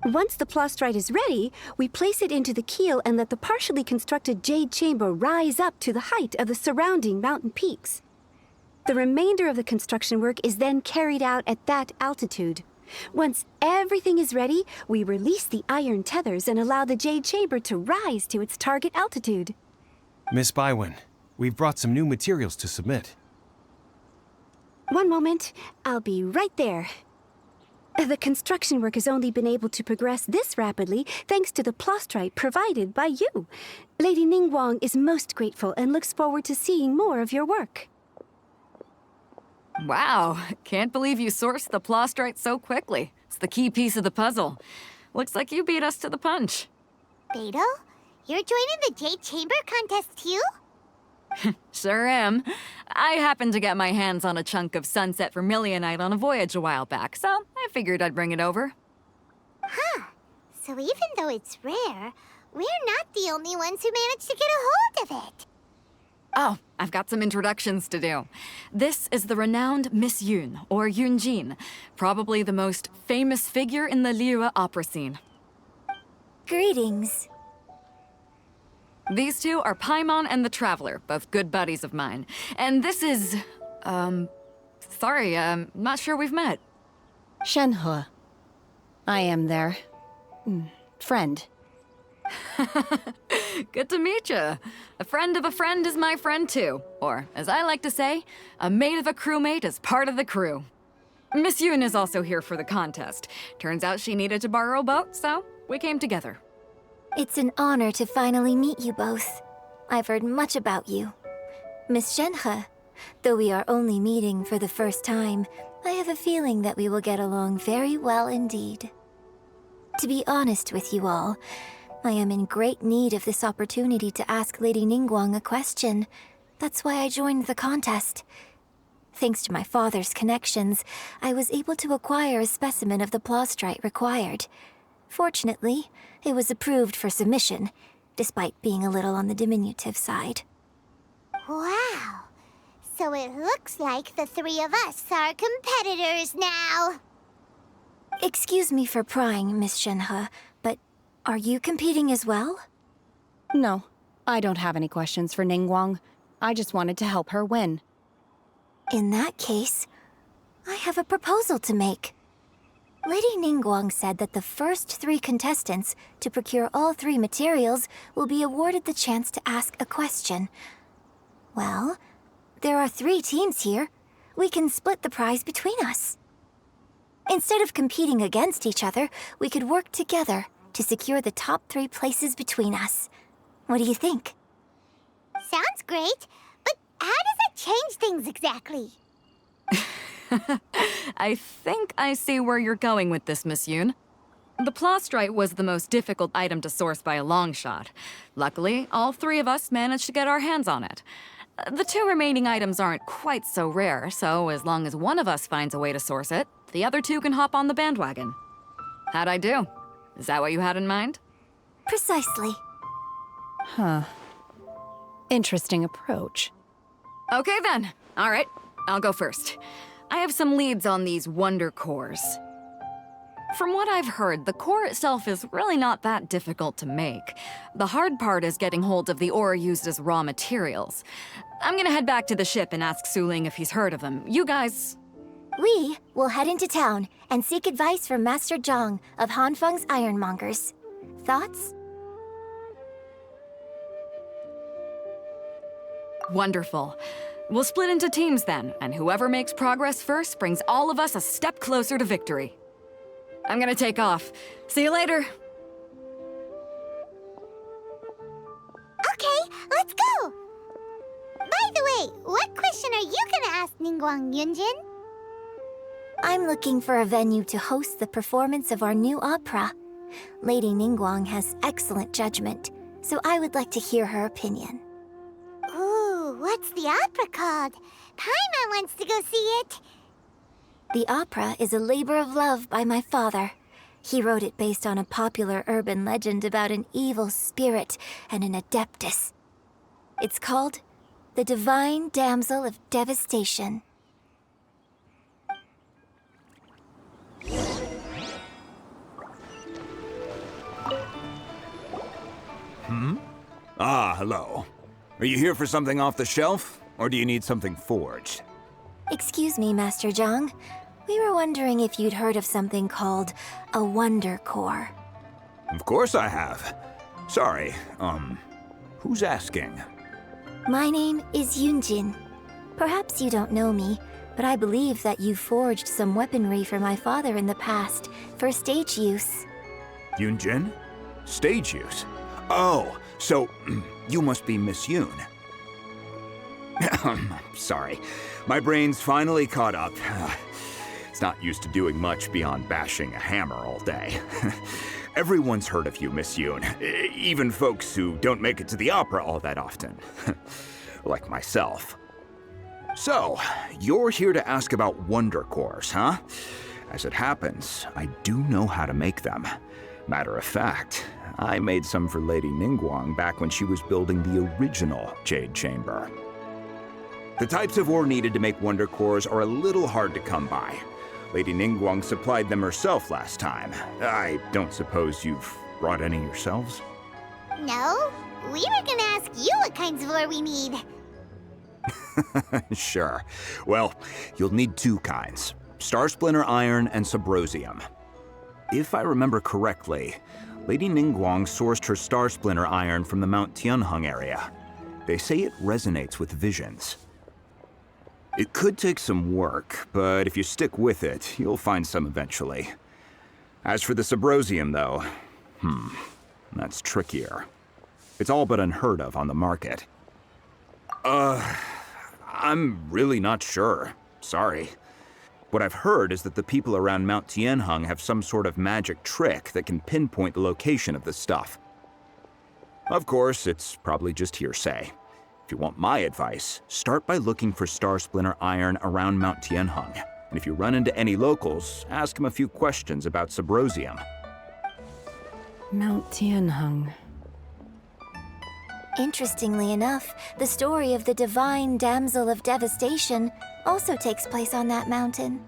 Once the plastrite is ready, we place it into the keel and let the partially constructed Jade Chamber rise up to the height of the surrounding mountain peaks. The remainder of the construction work is then carried out at that altitude. Once everything is ready, we release the iron tethers and allow the Jade Chamber to rise to its target altitude. Miss Bywin, we've brought some new materials to submit. One moment, I'll be right there. The construction work has only been able to progress this rapidly thanks to the plastrite provided by you. Lady Ningguang is most grateful and looks forward to seeing more of your work. Wow, can't believe you sourced the plastrite so quickly. It's the key piece of the puzzle. Looks like you beat us to the punch. Beto, you're joining the Jade Chamber contest too? Sure am. I happened to get my hands on a chunk of Sunset Vermilionite on a voyage a while back, so I figured I'd bring it over. Huh. So even though it's rare, we're not the only ones who managed to get a hold of it. Oh, I've got some introductions to do. This is the renowned Miss Yun, or Yunjin, probably the most famous figure in the Liyue opera scene. Greetings. These 2 are Paimon and the Traveler, both good buddies of mine. And this is... sorry, not sure we've met. Shenhe. I am their... friend. Good to meet you. A friend of a friend is my friend too. Or, as I like to say, a mate of a crewmate is part of the crew. Miss Yun is also here for the contest. Turns out she needed to borrow a boat, so we came together. It's an honor to finally meet you both. I've heard much about you. Miss Shenhe, though we are only meeting for the first time, I have a feeling that we will get along very well indeed. To be honest with you all, I am in great need of this opportunity to ask Lady Ningguang a question. That's why I joined the contest. Thanks to my father's connections, I was able to acquire a specimen of the plastrite required. Fortunately, it was approved for submission, despite being a little on the diminutive side. Wow. So it looks like the 3 of us are competitors now. Excuse me for prying, Miss Shenhe, but are you competing as well? No, I don't have any questions for Ningguang. I just wanted to help her win. In that case, I have a proposal to make. Lady Ningguang said that the first 3 contestants to procure all 3 materials will be awarded the chance to ask a question. Well, there are 3 teams here. We can split the prize between us. Instead of competing against each other, we could work together to secure the top 3 places between us. What do you think? Sounds great, but how does that change things exactly? I think I see where you're going with this, Miss Yun. The plastrite was the most difficult item to source by a long shot. Luckily, all 3 of us managed to get our hands on it. The 2 remaining items aren't quite so rare, so as long as one of us finds a way to source it, the other 2 can hop on the bandwagon. How'd I do? Is that what you had in mind? Precisely. Huh. Interesting approach. Okay then. All right, I'll go first. I have some leads on these wonder cores. From what I've heard, the core itself is really not that difficult to make. The hard part is getting hold of the ore used as raw materials. I'm gonna head back to the ship and ask Suling if he's heard of them. You guys... We will head into town and seek advice from Master Zhang of Hanfeng's Ironmongers. Thoughts? Wonderful. We'll split into teams then, and whoever makes progress first brings all of us a step closer to victory. I'm gonna take off. See you later. Okay, let's go! By the way, what question are you gonna ask Ningguang, Yunjin? I'm looking for a venue to host the performance of our new opera. Lady Ningguang has excellent judgment, so I would like to hear her opinion. Ooh, what's the opera called? Paimon wants to go see it. The opera is a labor of love by my father. He wrote it based on a popular urban legend about an evil spirit and an adeptus. It's called The Divine Damsel of Devastation. Ah, hello. Are you here for something off the shelf, or do you need something forged? Excuse me, Master Zhang. We were wondering if you'd heard of something called a Wonder Core. Of course I have. Sorry, who's asking? My name is Yunjin. Perhaps you don't know me, but I believe that you forged some weaponry for my father in the past, for stage use. Yunjin? Stage use? Oh, so you must be Miss Yun. Sorry, my brain's finally caught up. It's not used to doing much beyond bashing a hammer all day. Everyone's heard of you, Miss Yun, even folks who don't make it to the opera all that often. Like myself. So, you're here to ask about wonder cores, huh? As it happens, I do know how to make them. Matter of fact, I made some for Lady Ningguang back when she was building the original Jade Chamber. The types of ore needed to make wonder cores are a little hard to come by. Lady Ningguang supplied them herself last time. I don't suppose you've brought any yourselves? No, we were gonna ask you what kinds of ore we need. Sure. Well, you'll need two kinds. Star Splinter Iron and Subrosium. If I remember correctly, Lady Ningguang sourced her Star Splinter Iron from the Mount Tianheng area. They say it resonates with visions. It could take some work, but if you stick with it, you'll find some eventually. As for the Subrosium, though, that's trickier. It's all but unheard of on the market. I'm really not sure. Sorry. What I've heard is that the people around Mount Tianheng have some sort of magic trick that can pinpoint the location of the stuff. Of course, it's probably just hearsay. If you want my advice, start by looking for Star Splinter Iron around Mount Tianheng. And if you run into any locals, ask them a few questions about Subrosium. Mount Tianheng. Interestingly enough, the story of the Divine Damsel of Devastation also takes place on that mountain.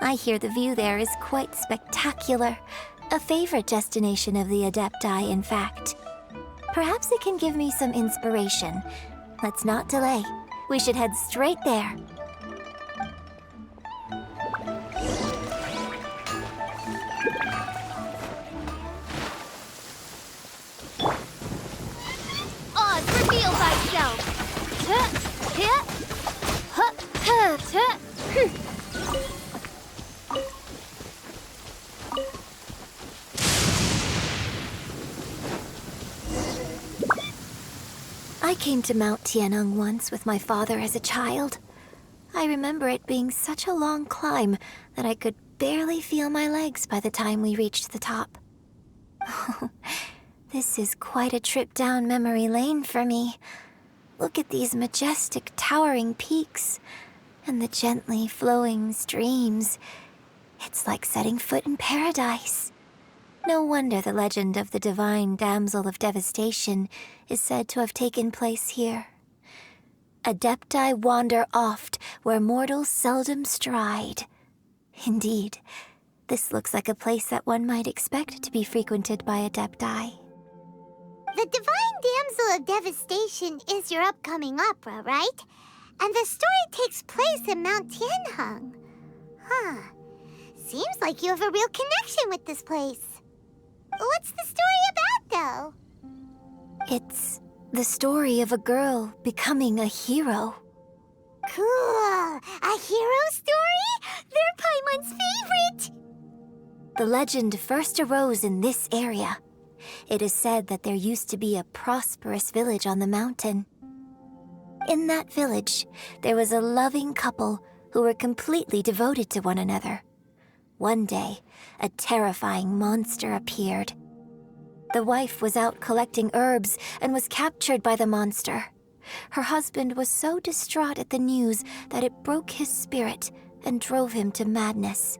I hear the view there is quite spectacular. A favorite destination of the Adepti, in fact. Perhaps it can give me some inspiration. Let's not delay. We should head straight there. Oz, reveal thyself! I came to Mount Tianheng once with my father as a child. I remember it being such a long climb that I could barely feel my legs by the time we reached the top. This is quite a trip down memory lane for me. Look at these majestic, towering peaks and the gently flowing streams. It's like setting foot in paradise. No wonder the legend of the divine Damsel of Devastation is said to have taken place here. Adepti wander oft where mortals seldom stride. Indeed, this looks like a place that one might expect to be frequented by Adepti. The Divine Damsel of Devastation is your upcoming opera, right? And the story takes place in Mount Tianheng. Huh. Seems like you have a real connection with this place. What's the story about, though? It's the story of a girl becoming a hero. Cool! A hero story? They're Paimon's favorite! The legend first arose in this area. It is said that there used to be a prosperous village on the mountain. In that village, there was a loving couple who were completely devoted to one another. One day, a terrifying monster appeared. The wife was out collecting herbs and was captured by the monster. Her husband was so distraught at the news that it broke his spirit and drove him to madness.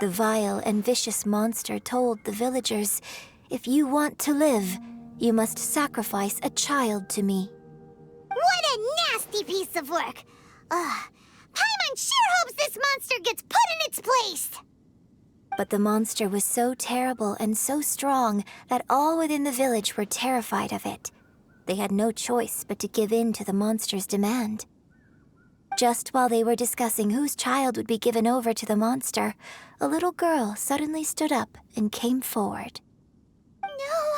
The vile and vicious monster told the villagers, "If you want to live, you must sacrifice a child to me." What a nasty piece of work! Paimon sure hopes this monster gets put in its place! But the monster was so terrible and so strong that all within the village were terrified of it. They had no choice but to give in to the monster's demand. Just while they were discussing whose child would be given over to the monster, a little girl suddenly stood up and came forward. No!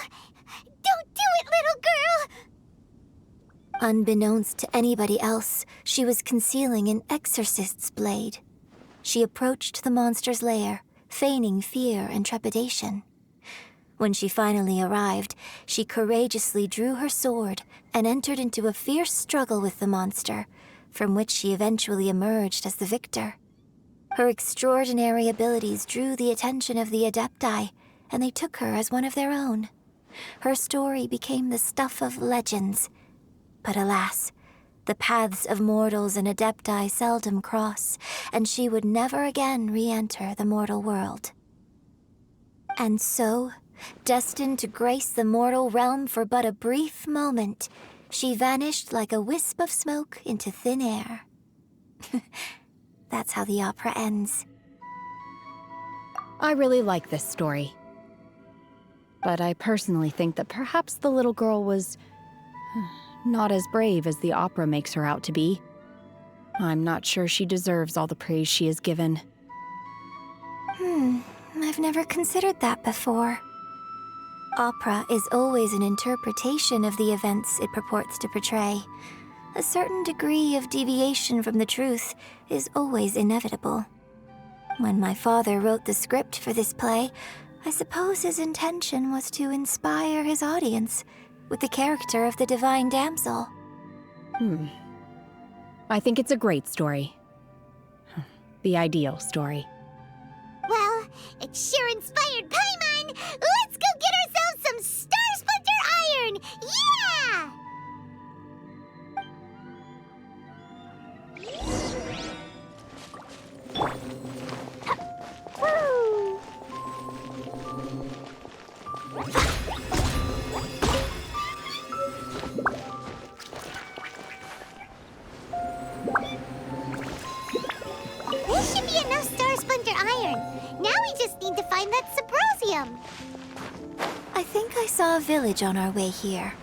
Don't do it, little girl! Unbeknownst to anybody else, she was concealing an exorcist's blade. She approached the monster's lair, feigning fear and trepidation. When she finally arrived, she courageously drew her sword and entered into a fierce struggle with the monster, from which she eventually emerged as the victor. Her extraordinary abilities drew the attention of the Adepti, and they took her as one of their own. Her story became the stuff of legends. But alas, the paths of mortals and Adepti seldom cross, and she would never again re-enter the mortal world. And so, destined to grace the mortal realm for but a brief moment, she vanished like a wisp of smoke into thin air. That's how the opera ends. I really like this story. But I personally think that perhaps the little girl was not as brave as the opera makes her out to be. I'm not sure she deserves all the praise she is given. I've never considered that before. Opera is always an interpretation of the events it purports to portray. A certain degree of deviation from the truth is always inevitable. When my father wrote the script for this play, I suppose his intention was to inspire his audience with the character of the Divine Damsel. I think it's a great story. The ideal story. Well, it sure inspired Paimon! Let's go get ourselves some Star Splinter Iron! Yeah! Woo! This should be enough Star Splinter Iron. Now we just need to find that Subrosium. I think I saw a village on our way here.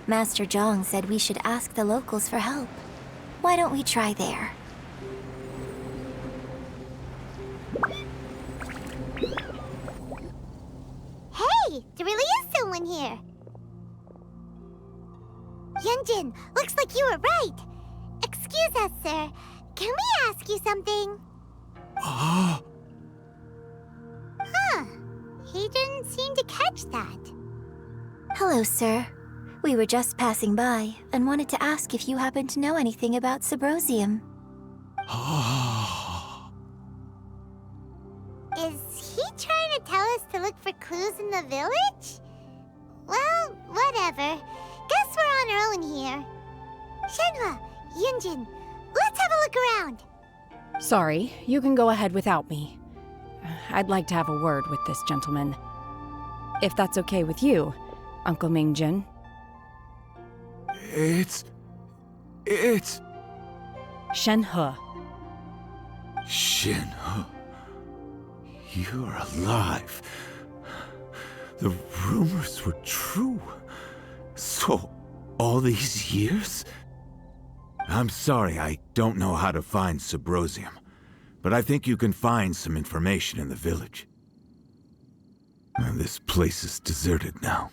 Master Zhang said we should ask the locals for help. Why don't we try there? Hey, there really is someone here. Yunjin, looks like you were right. Excuse us, sir. Can we ask you something? Huh. He didn't seem to catch that. Hello, sir. We were just passing by and wanted to ask if you happen to know anything about Subrosium. Is he trying to tell us to look for clues in the village? Well, whatever. Guess we're on our own here. Shenhe, Yunjin, let's have a look around. Sorry, you can go ahead without me. I'd like to have a word with this gentleman. If that's okay with you, Uncle Mingjun. It's... Shenhe. Shenhe. You're alive. The rumors were true. So, all these years? I'm sorry, I don't know how to find Subrosium, but I think you can find some information in the village. And this place is deserted now.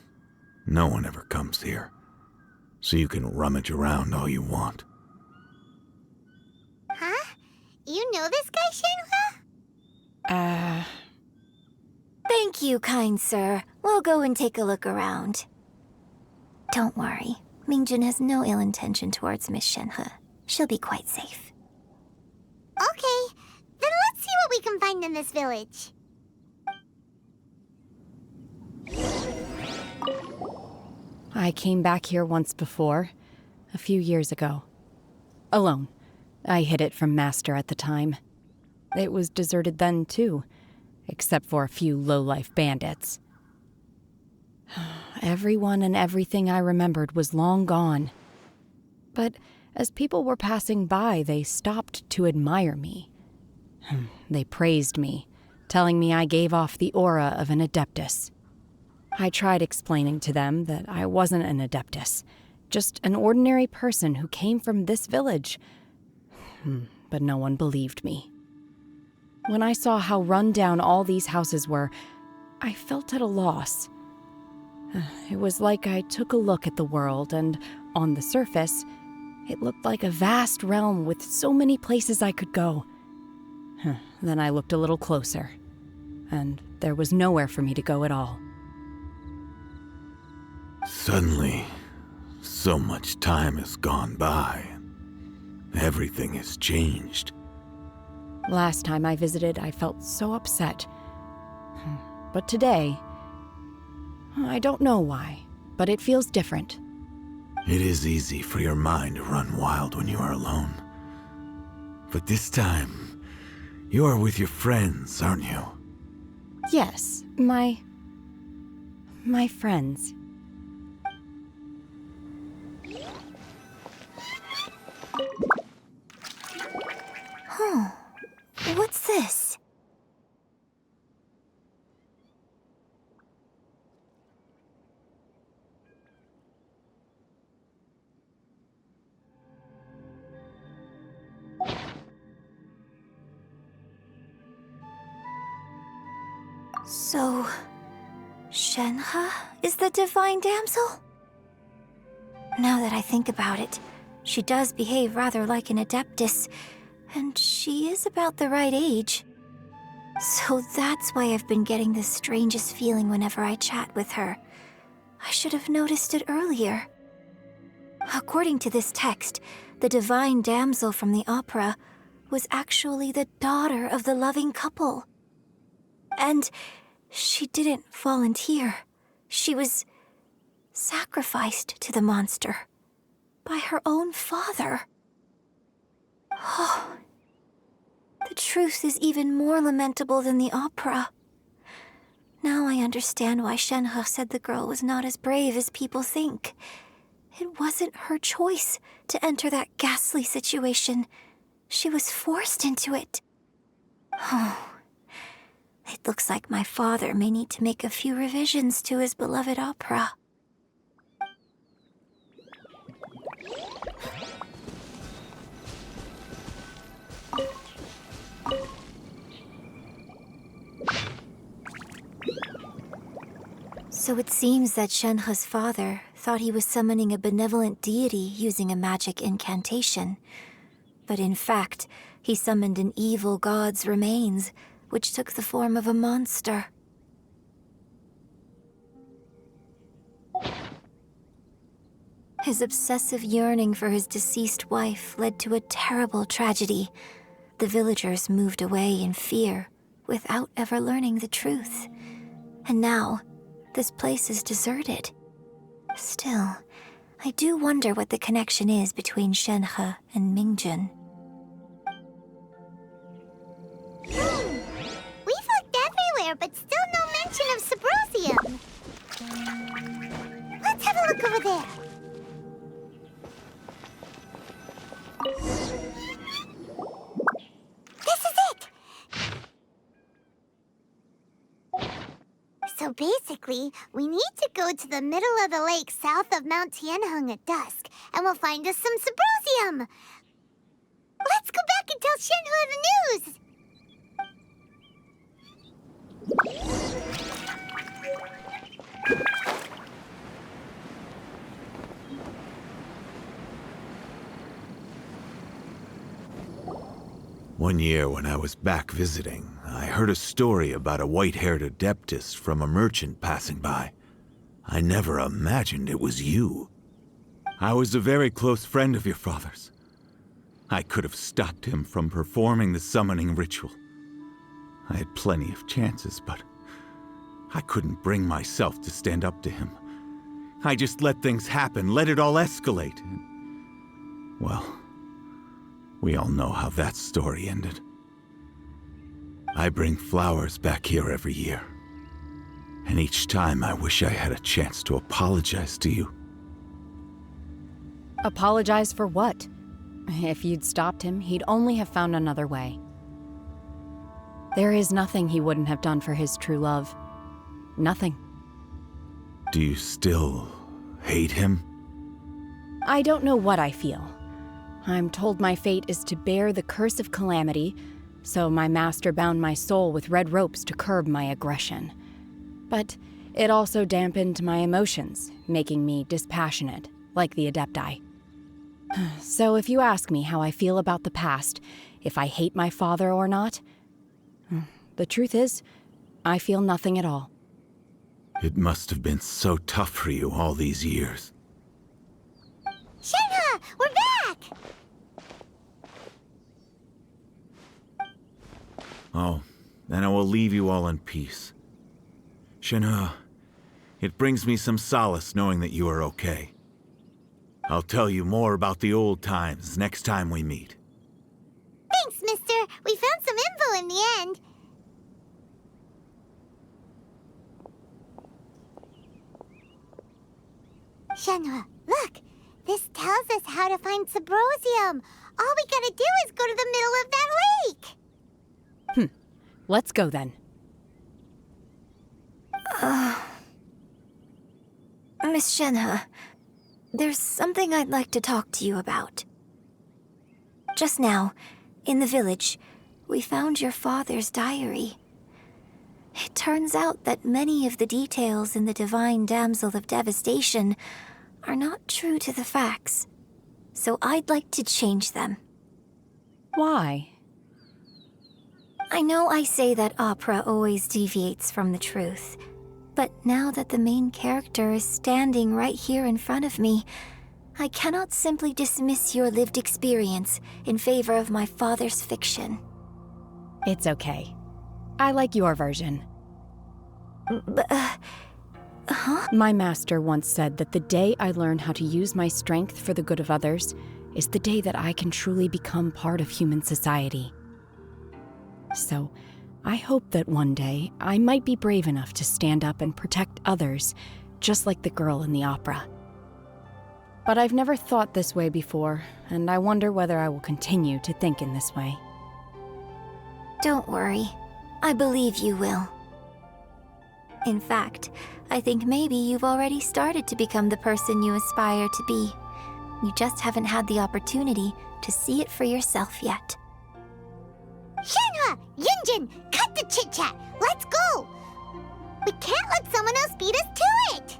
No one ever comes here. So you can rummage around all you want. Huh? You know this guy, Shenhe? Thank you, kind sir. We'll go and take a look around. Don't worry. Mingjun has no ill intention towards Miss Shenhe. She'll be quite safe. Okay, then let's see what we can find in this village. I came back here once before, a few years ago. Alone. I hid it from Master at the time. It was deserted then, too, except for a few low-life bandits. Everyone and everything I remembered was long gone. But as people were passing by, they stopped to admire me. They praised me, telling me I gave off the aura of an Adeptus. I tried explaining to them that I wasn't an Adeptus, just an ordinary person who came from this village. But no one believed me. When I saw how run down all these houses were, I felt at a loss. It was like I took a look at the world, and on the surface, it looked like a vast realm with so many places I could go. Then I looked a little closer, and there was nowhere for me to go at all. Suddenly, so much time has gone by. Everything has changed. Last time I visited, I felt so upset. But today, I don't know why, but it feels different. It is easy for your mind to run wild when you are alone. But this time, you are with your friends, aren't you? Yes, my friends. Huh. What's this? So, Shenhe is the divine damsel? Now that I think about it, she does behave rather like an Adeptus, and she is about the right age. So that's why I've been getting the strangest feeling whenever I chat with her. I should have noticed it earlier. According to this text, the divine damsel from the opera was actually the daughter of the loving couple. And she didn't volunteer. She was sacrificed to the monster by her own father. Oh, the truth is even more lamentable than the opera. Now I understand why Shenhe said the girl was not as brave as people think. It wasn't her choice to enter that ghastly situation. She was forced into it. Oh, it looks like my father may need to make a few revisions to his beloved opera. So it seems that Shenhe's father thought he was summoning a benevolent deity using a magic incantation. But in fact, he summoned an evil god's remains, which took the form of a monster. His obsessive yearning for his deceased wife led to a terrible tragedy. The villagers moved away in fear, without ever learning the truth. And now, this place is deserted. Still, I do wonder what the connection is between Shenhe and Mingjun. We but still no mention of Subrosium. Let's have a look over there. This is it! So basically, we need to go to the middle of the lake south of Mount Tianheng at dusk, and we'll find us some Subrosium! Let's go back and tell Shenhe the news! One year when I was back visiting, I heard a story about a white-haired adeptus from a merchant passing by. I never imagined it was you. I was a very close friend of your father's. I could have stopped him from performing the summoning ritual. I had plenty of chances, but I couldn't bring myself to stand up to him. I just let things happen, let it all escalate. Well, we all know how that story ended. I bring flowers back here every year. And each time I wish I had a chance to apologize to you. Apologize for what? If you'd stopped him, he'd only have found another way. There is nothing he wouldn't have done for his true love. Nothing. Do you still hate him? I don't know what I feel. I'm told my fate is to bear the curse of calamity, so my master bound my soul with red ropes to curb my aggression. But it also dampened my emotions, making me dispassionate, like the Adepti. So if you ask me how I feel about the past, if I hate my father or not, the truth is, I feel nothing at all. It must have been so tough for you all these years. Shenhe! We're back! Oh, then I will leave you all in peace. Shenhe, it brings me some solace knowing that you are okay. I'll tell you more about the old times next time we meet. Thanks, mister. We found some info in the end. Shenhe, look. This tells us how to find Subrosium. All we gotta do is go to the middle of that lake. Let's go then. Miss Shenhe, there's something I'd like to talk to you about. Just now, in the village, we found your father's diary. It turns out that many of the details in the divine Damsel of Devastation are not true to the facts, so I'd like to change them. Why? I know I say that opera always deviates from the truth, but now that the main character is standing right here in front of me, I cannot simply dismiss your lived experience in favor of my father's fiction. It's okay. I like your version. My master once said that the day I learn how to use my strength for the good of others is the day that I can truly become part of human society. So, I hope that one day I might be brave enough to stand up and protect others, just like the girl in the opera. But I've never thought this way before, and I wonder whether I will continue to think in this way. Don't worry. I believe you will. In fact, I think maybe you've already started to become the person you aspire to be. You just haven't had the opportunity to see it for yourself yet. Shenhe! Yunjin! Cut the chit-chat! Let's go! We can't let someone else beat us to it!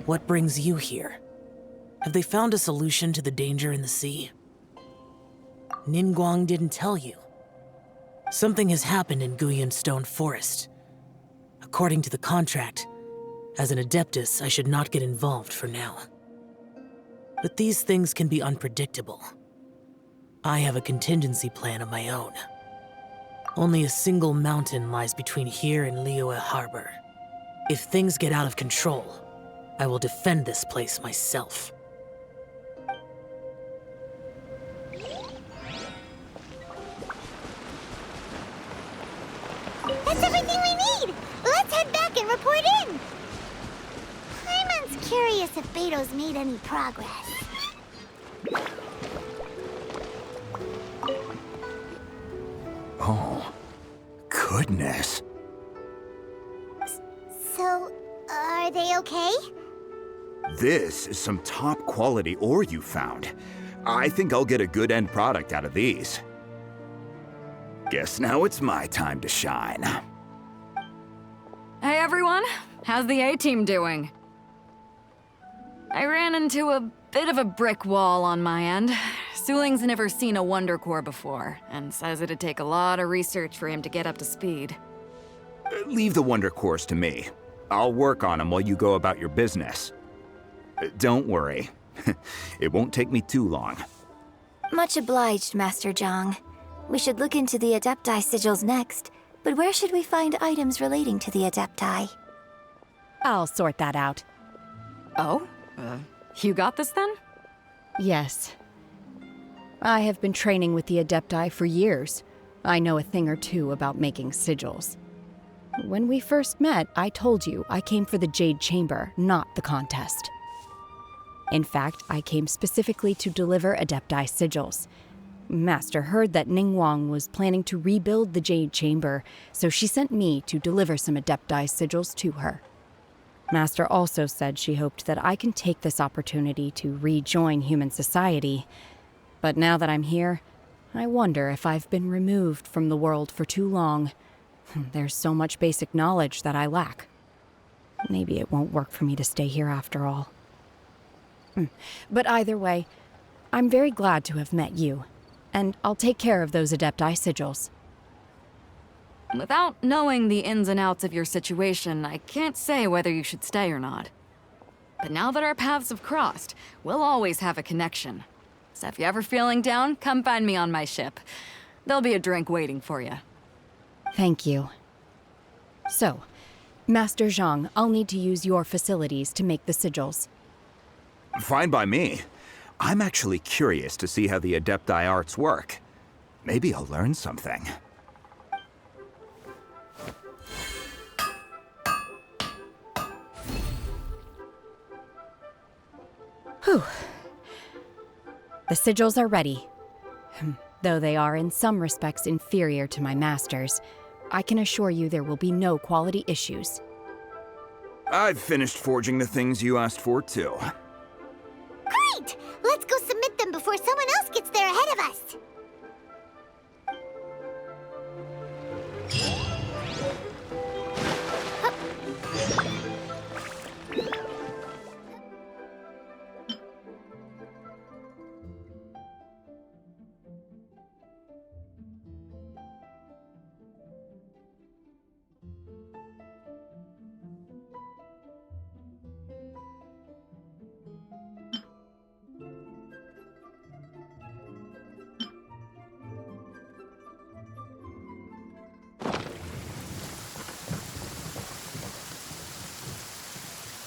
What brings you here? Have they found a solution to the danger in the sea? Ningguang didn't tell you. Something has happened in Guyun Stone Forest. According to the contract, as an Adeptus, I should not get involved for now. But these things can be unpredictable. I have a contingency plan of my own. Only a single mountain lies between here and Liyue Harbor. If things get out of control, I will defend this place myself. That's everything we need! Let's head back and report in! Paimon's curious if Beto's made any progress. Oh, goodness. So, are they okay? This is some top-quality ore you found. I think I'll get a good end product out of these. Guess now it's my time to shine. Hey everyone, how's the A-team doing? I ran into a bit of a brick wall on my end. Suling's never seen a Wonder Core before, and says it'd take a lot of research for him to get up to speed. Leave the Wonder Cores to me. I'll work on them while you go about your business. Don't worry. It won't take me too long. Much obliged, Master Zhang. We should look into the Adepti sigils next, but where should we find items relating to the Adepti? I'll sort that out. Oh? You got this then? Yes. I have been training with the Adepti for years. I know a thing or two about making sigils. When we first met, I told you I came for the Jade Chamber, not the contest. In fact, I came specifically to deliver Adepti sigils. Master heard that Ningguang was planning to rebuild the Jade Chamber, so she sent me to deliver some Adepti sigils to her. Master also said she hoped that I can take this opportunity to rejoin human society. But now that I'm here, I wonder if I've been removed from the world for too long. There's so much basic knowledge that I lack. Maybe it won't work for me to stay here after all. But either way, I'm very glad to have met you, and I'll take care of those Adepti sigils. Without knowing the ins and outs of your situation, I can't say whether you should stay or not. But now that our paths have crossed, we'll always have a connection. So if you're ever feeling down, come find me on my ship. There'll be a drink waiting for you. Thank you. So, Master Zhang, I'll need to use your facilities to make the sigils. Fine by me. I'm actually curious to see how the Adepti arts work. Maybe I'll learn something. Whew. The sigils are ready. Though they are in some respects inferior to my master's, I can assure you there will be no quality issues. I've finished forging the things you asked for, too. Great! Let's go submit them before someone else gets there ahead of us.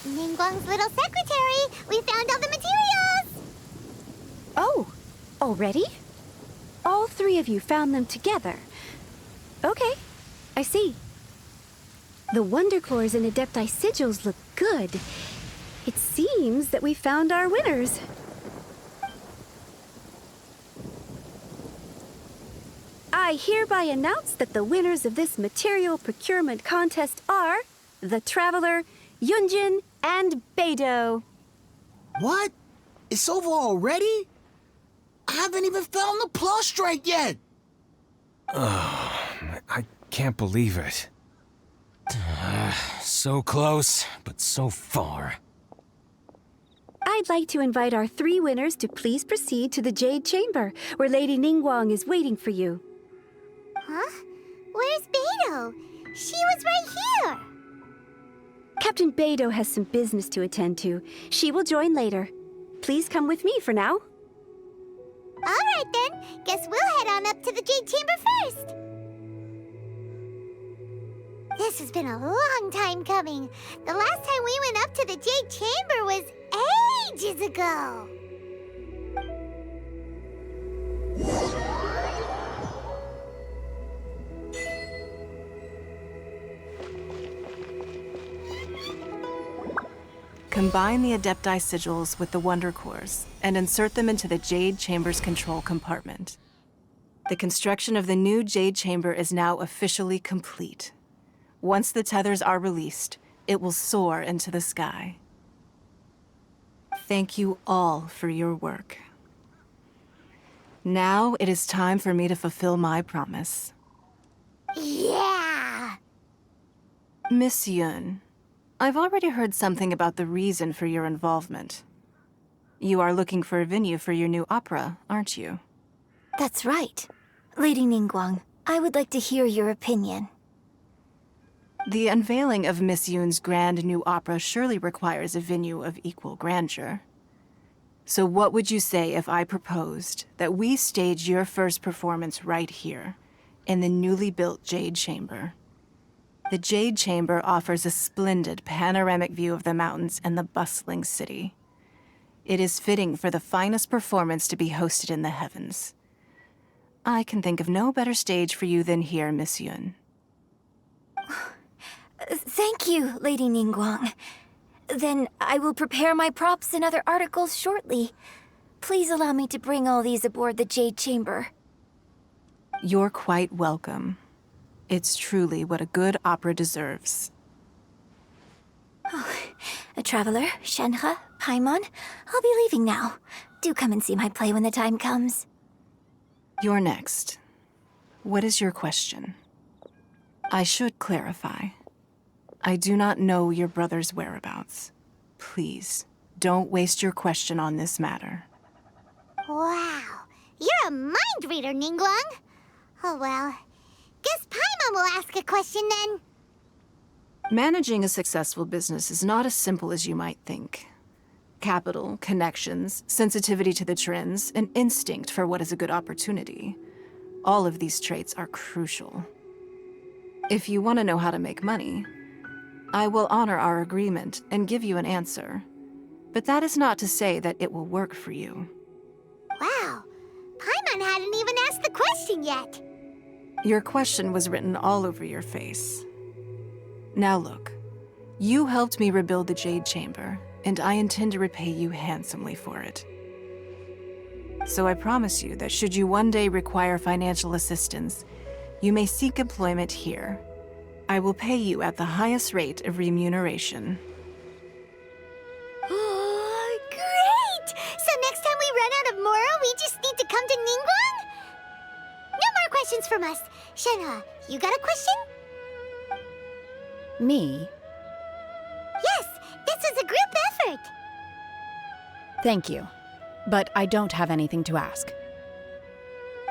Ningguang's little secretary! We found all the materials! Oh, already? All three of you found them together. Okay, I see. The Wonder Cores and Adepti sigils look good. It seems that we found our winners. I hereby announce that the winners of this material procurement contest are the Traveler, Yunjin, and Beto. What? It's over already? I haven't even found the Plustrite yet! I can't believe it. So close, but so far. I'd like to invite our 3 winners to please proceed to the Jade Chamber, where Lady Ningguang is waiting for you. Huh? Where's Beidou? She was right here! Captain Beidou has some business to attend to. She will join later. Please come with me for now. Alright then, guess we'll head on up to the Jade Chamber first. This has been a long time coming. The last time we went up to the Jade Chamber was ages ago. Combine the Adepti sigils with the Wonder Cores and insert them into the Jade Chamber's control compartment. The construction of the new Jade Chamber is now officially complete. Once the tethers are released, it will soar into the sky. Thank you all for your work. Now it is time for me to fulfill my promise. Yeah! Miss Yun, I've already heard something about the reason for your involvement. You are looking for a venue for your new opera, aren't you? That's right. Lady Ningguang, I would like to hear your opinion. The unveiling of Miss Yun's grand new opera surely requires a venue of equal grandeur. So what would you say if I proposed that we stage your first performance right here, in the newly built Jade Chamber? The Jade Chamber offers a splendid panoramic view of the mountains and the bustling city. It is fitting for the finest performance to be hosted in the heavens. I can think of no better stage for you than here, Miss Yun. Thank you, Lady Ningguang. Then I will prepare my props and other articles shortly. Please allow me to bring all these aboard the Jade Chamber. You're quite welcome. It's truly what a good opera deserves. A traveler, Shenhe, Paimon, I'll be leaving now. Do come and see my play when the time comes. You're next. What is your question? I should clarify. I do not know your brother's whereabouts. Please, don't waste your question on this matter. Wow, you're a mind reader, Ningguang. Oh well, guess Paimon will ask a question then. Managing a successful business is not as simple as you might think. Capital, connections, sensitivity to the trends, and instinct for what is a good opportunity. All of these traits are crucial. If you want to know how to make money, I will honor our agreement and give you an answer. But that is not to say that it will work for you. Wow, Paimon hadn't even asked the question yet. Your question was written all over your face. Now look, you helped me rebuild the Jade Chamber, and I intend to repay you handsomely for it. So I promise you that should you one day require financial assistance, you may seek employment here. I will pay you at the highest rate of remuneration. Oh, great! So next time we run out of Moro, we just need to come to Ningguang? No more questions from us. Shenhe, you got a question? Me? Yes, this is a group effort. Thank you. But I don't have anything to ask.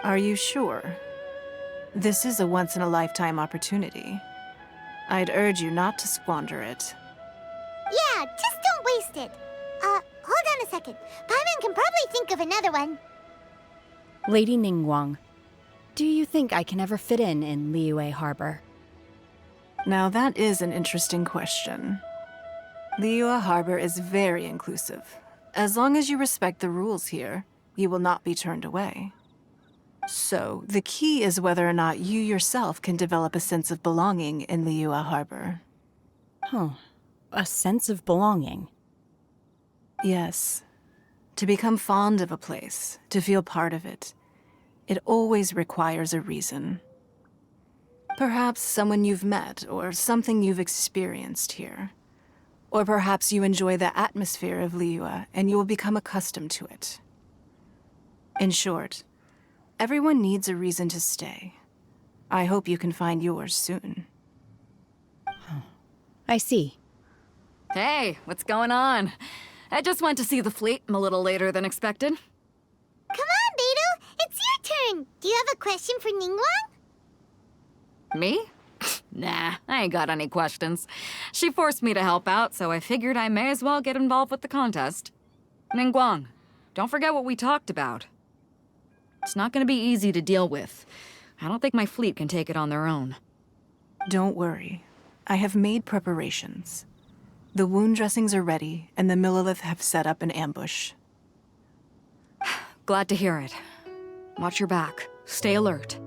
Are you sure? This is a once-in-a-lifetime opportunity. I'd urge you not to squander it. Yeah, just don't waste it. Hold on a second. Paimon can probably think of another one. Lady Ningguang, do you think I can ever fit in Liyue Harbor? Now that is an interesting question. Liyue Harbor is very inclusive. As long as you respect the rules here, you will not be turned away. So, the key is whether or not you yourself can develop a sense of belonging in Liyue Harbor. Huh. A sense of belonging? Yes. To become fond of a place, to feel part of it, it always requires a reason. Perhaps someone you've met, or something you've experienced here. Or perhaps you enjoy the atmosphere of Liyue, and you will become accustomed to it. In short, everyone needs a reason to stay. I hope you can find yours soon. I see. Hey, what's going on? I just went to see the fleet. I'm a little later than expected. Come on, Beidou! It's your turn! Do you have a question for Ningguang? Me? Nah, I ain't got any questions. She forced me to help out, so I figured I may as well get involved with the contest. Ningguang, don't forget what we talked about. It's not gonna be easy to deal with. I don't think my fleet can take it on their own. Don't worry. I have made preparations. The wound dressings are ready, and the Millelith have set up an ambush. Glad to hear it. Watch your back. Stay alert.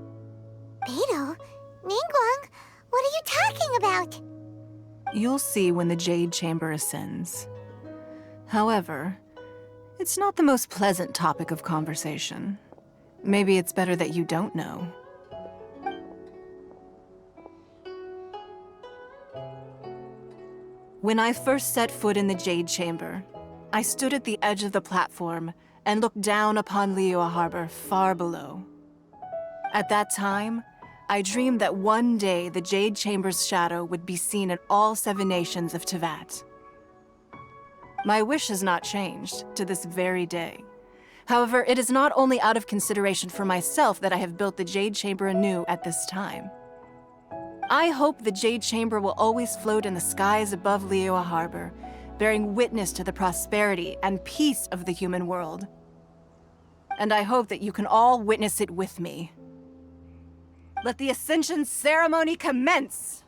Beidou? Ningguang? What are you talking about? You'll see when the Jade Chamber ascends. However, it's not the most pleasant topic of conversation. Maybe it's better that you don't know. When I first set foot in the Jade Chamber, I stood at the edge of the platform and looked down upon Liyue Harbor far below. At that time, I dreamed that one day the Jade Chamber's shadow would be seen in all 7 nations of Teyvat. My wish has not changed to this very day. However, it is not only out of consideration for myself that I have built the Jade Chamber anew at this time. I hope the Jade Chamber will always float in the skies above Liyue Harbor, bearing witness to the prosperity and peace of the human world. And I hope that you can all witness it with me. Let the Ascension ceremony commence!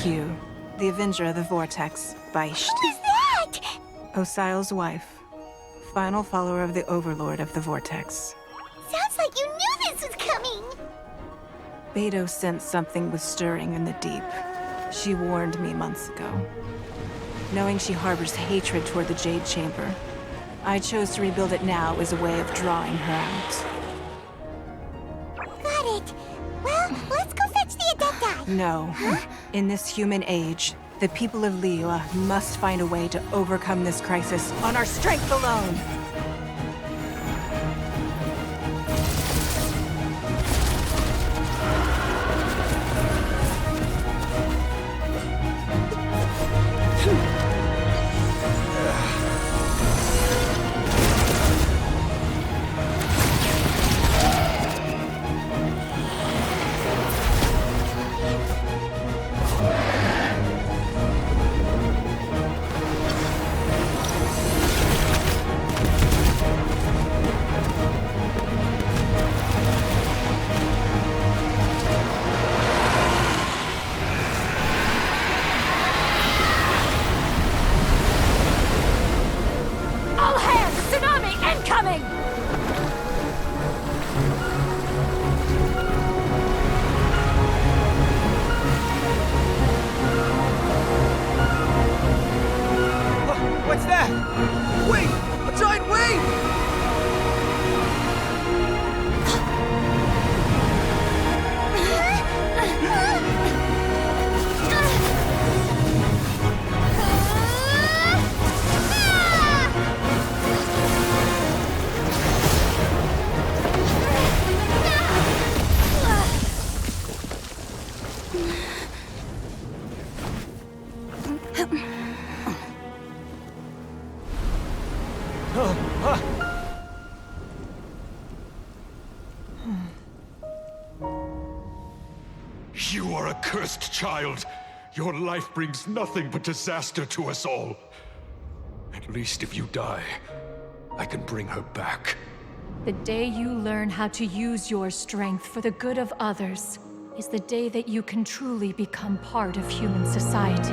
Q, the Avenger of the Vortex, Beisht. What is that? Osial's wife, final follower of the Overlord of the Vortex. Sounds like you knew this was coming! Beidou sensed something was stirring in the deep. She warned me months ago. Knowing she harbors hatred toward the Jade Chamber, I chose to rebuild it now as a way of drawing her out. Got it. Well, let's go fetch the Adepti. No. Huh? In this human age, the people of Liyue must find a way to overcome this crisis on our strength alone. You are a cursed child. Your life brings nothing but disaster to us all. At least if you die, I can bring her back. The day you learn how to use your strength for the good of others, is the day that you can truly become part of human society.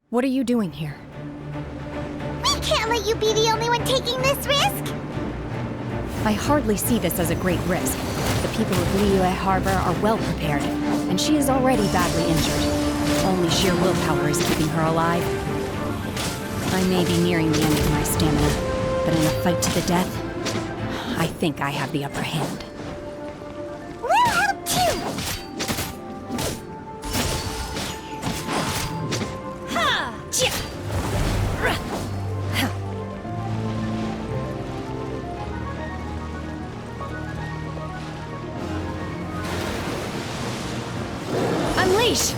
What are you doing here? We can't let you be the only one taking this risk! I hardly see this as a great risk. The people of Liyue Harbor are well prepared, and she is already badly injured. Only sheer willpower is keeping her alive. I may be nearing the end of my stamina, but in a fight to the death, I think I have the upper hand. We'll help too! Ha! Unleash!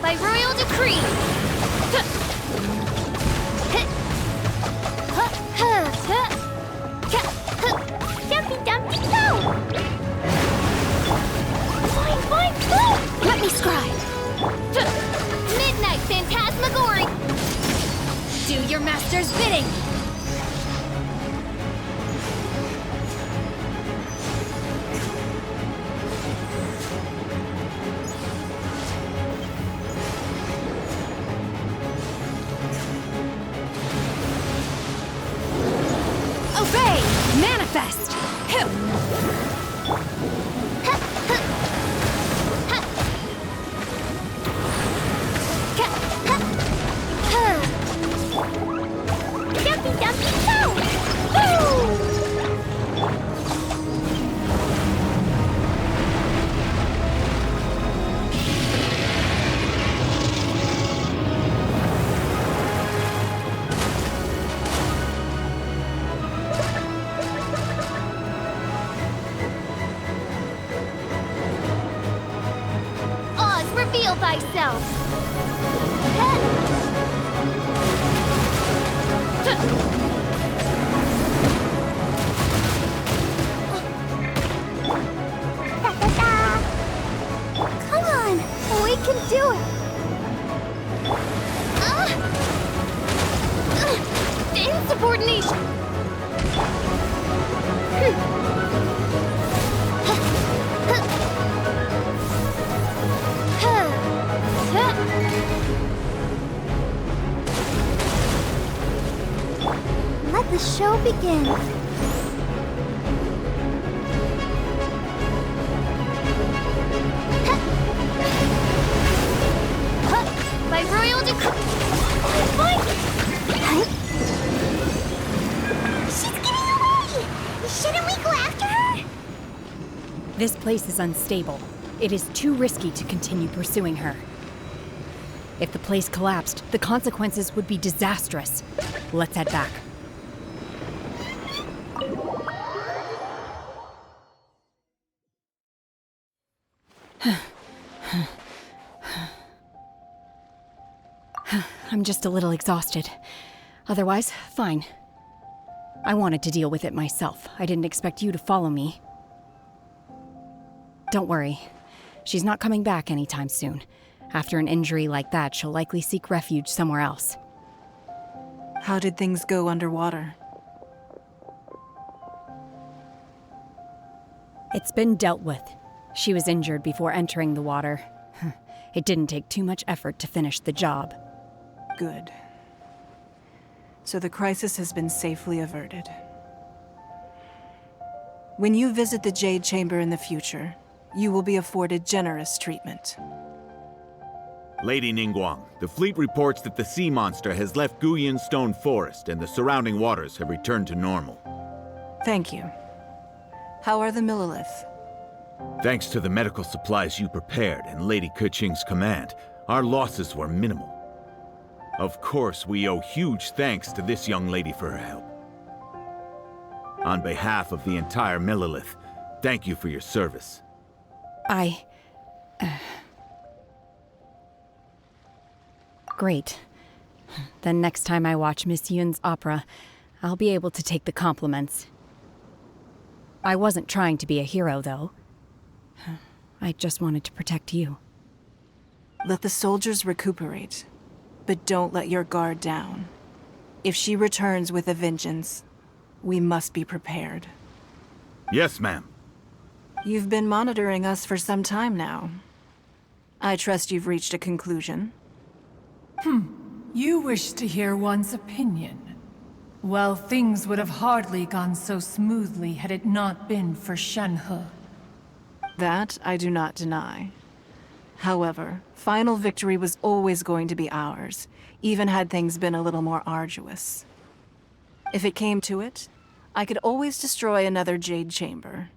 By royal decree! Dumpy Dumpty go! Fine, go! Let me scribe! Midnight Phantasmagory! Do your master's bidding! Obey! Manifest! Dumpy Dumpty go! Woo! Oz, reveal thyself! Come on, we can do it! Insubordination! Let the show begin. By royal decree. She's getting away! Shouldn't we go after her? This place is unstable. It is too risky to continue pursuing her. If the place collapsed, the consequences would be disastrous. Let's head back. I'm just a little exhausted. Otherwise, fine. I wanted to deal with it myself. I didn't expect you to follow me. Don't worry. She's not coming back anytime soon. After an injury like that, she'll likely seek refuge somewhere else. How did things go underwater? It's been dealt with. She was injured before entering the water. It didn't take too much effort to finish the job. Good. so the crisis has been safely averted. When you visit the Jade Chamber in the future, you will be afforded generous treatment. Lady Ningguang, the fleet reports that the sea monster has left Guyun Stone Forest and the surrounding waters have returned to normal. Thank you. How are the Millilith? Thanks to the medical supplies you prepared and Lady Keqing's command, our losses were minimal. Of course, we owe huge thanks to this young lady for her help. On behalf of the entire Millilith, thank you for your service. Great. Then next time I watch Miss Yun's opera, I'll be able to take the compliments. I wasn't trying to be a hero, though. I just wanted to protect you. Let the soldiers recuperate, but don't let your guard down. If she returns with a vengeance, we must be prepared. Yes, ma'am. You've been monitoring us for some time now. I trust you've reached a conclusion. You wish to hear one's opinion. Well, things would have hardly gone so smoothly had it not been for Shenhe. That I do not deny. However, final victory was always going to be ours, even had things been a little more arduous. If it came to it, I could always destroy another Jade Chamber.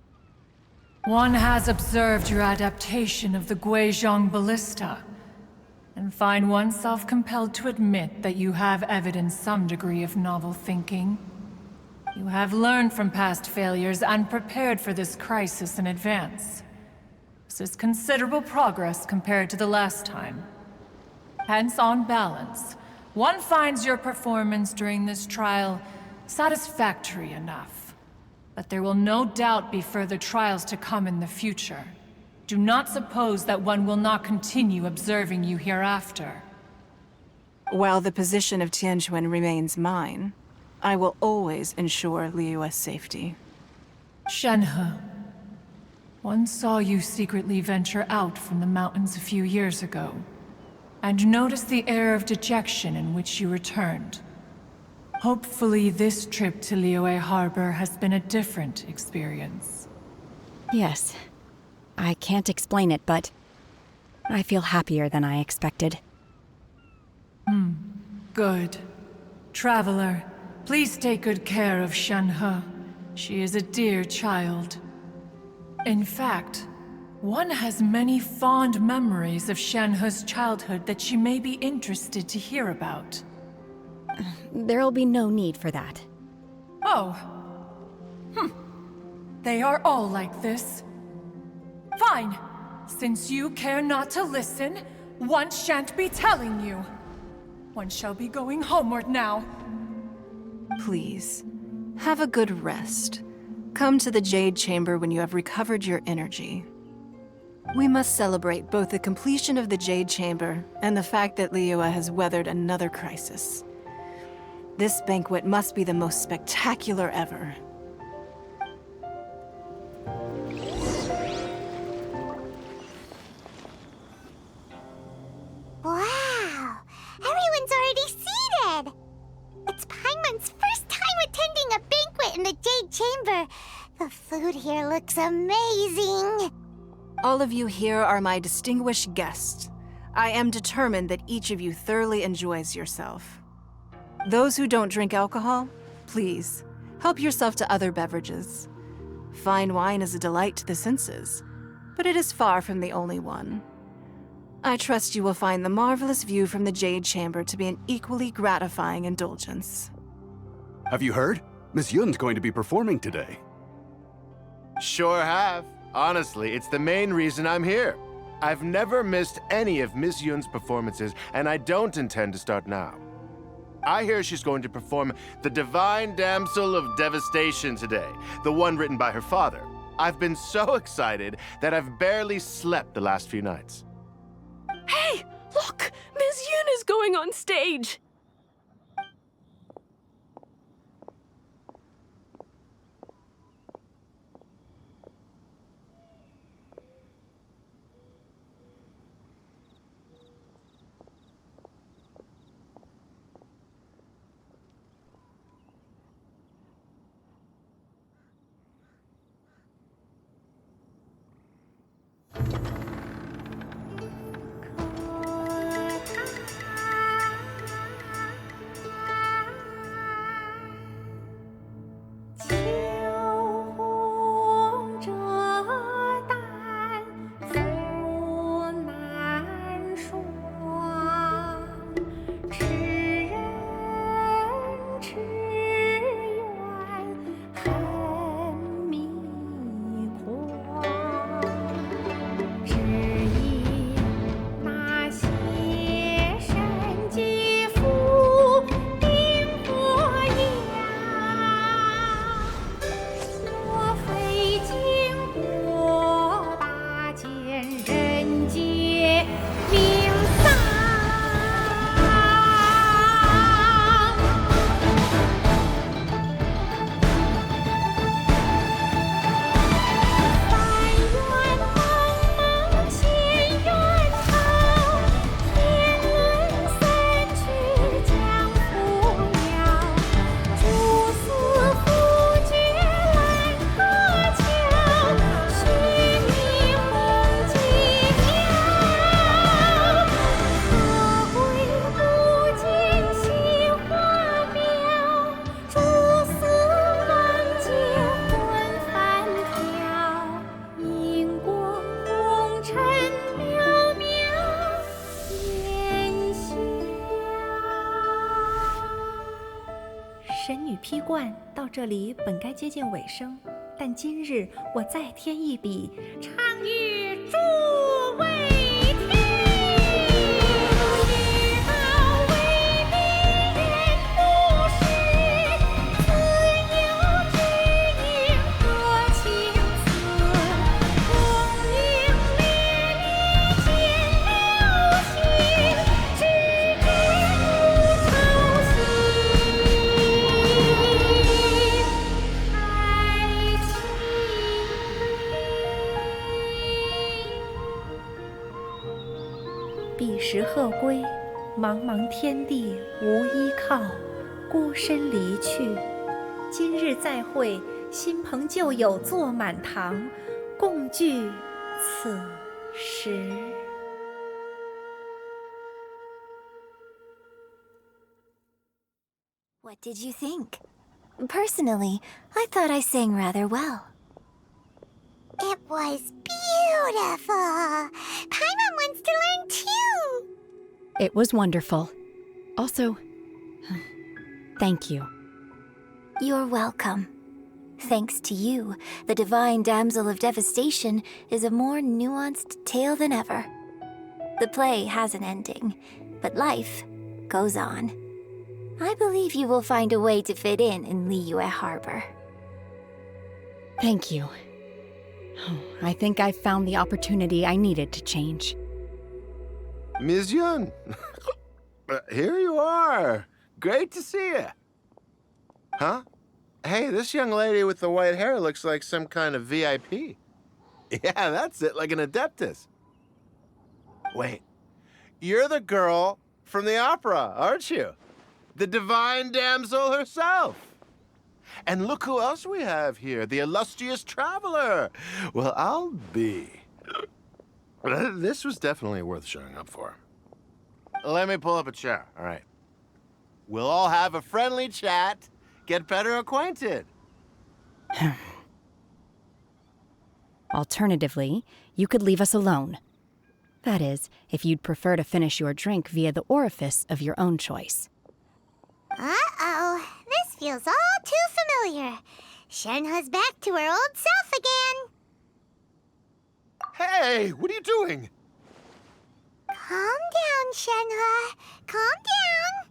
One has observed your adaptation of the Guizhong Ballista, and find oneself compelled to admit that you have evidenced some degree of novel thinking. You have learned from past failures and prepared for this crisis in advance. This is considerable progress compared to the last time. Hence, on balance, one finds your performance during this trial satisfactory enough. But there will no doubt be further trials to come in the future. Do not suppose that one will not continue observing you hereafter. While the position of Tianquan remains mine, I will always ensure Liyue's safety. Shenhe, one saw you secretly venture out from the mountains a few years ago, and noticed the air of dejection in which you returned. Hopefully this trip to Liyue Harbor has been a different experience. Yes. I can't explain it, but I feel happier than I expected. Good. Traveler, please take good care of Shenhe. She is a dear child. In fact, one has many fond memories of Shenhe's childhood that she may be interested to hear about. There'll be no need for that. Oh. They are all like this. Fine. Since you care not to listen, one shan't be telling you. One shall be going homeward now. Please, have a good rest. Come to the Jade Chamber when you have recovered your energy. We must celebrate both the completion of the Jade Chamber and the fact that Liyue has weathered another crisis. This banquet must be the most spectacular ever. Wow! Everyone's already seated! It's Paimon's first time attending a banquet in the Jade Chamber. The food here looks amazing. All of you here are my distinguished guests. I am determined that each of you thoroughly enjoys yourself. Those who don't drink alcohol, please, help yourself to other beverages. Fine wine is a delight to the senses, but it is far from the only one. I trust you will find the marvelous view from the Jade Chamber to be an equally gratifying indulgence. Have you heard? Miss Yun's going to be performing today. Sure have. Honestly, it's the main reason I'm here. I've never missed any of Miss Yun's performances, and I don't intend to start now. I hear she's going to perform the Divine Damsel of Devastation today, the one written by her father. I've been so excited that I've barely slept the last few nights. Hey, look! Miss Yun is going on stage! 到这里本该接近尾声，但今日我再添一笔，唱与诸位听。彼时鹤归，茫茫天地无依靠，孤身离去。今日再会，新朋旧友坐满堂，共聚此时。What did you think? Personally, I thought I sang rather well. It was beautiful! Paimon wants to learn too! It was wonderful. Also, thank you. You're welcome. Thanks to you, the divine Damsel of Devastation is a more nuanced tale than ever. The play has an ending, but life goes on. I believe you will find a way to fit in Liyue Harbor. Thank you. I think I've found the opportunity I needed to change. Mingjun, here you are. Great to see you. Huh? Hey, this young lady with the white hair looks like some kind of VIP. Yeah, that's it, like an Adeptus. Wait, you're the girl from the opera, aren't you? The divine damsel herself. And look who else we have here, the illustrious traveler. Well, I'll be. This was definitely worth showing up for. Let me pull up a chair, all right. We'll all have a friendly chat, get better acquainted. Alternatively, you could leave us alone. That is, if you'd prefer to finish your drink via the orifice of your own choice. Uh-oh, this feels all too familiar. Shenhe's back to her old self again. Hey, what are you doing? Calm down, Shenhe. Calm down.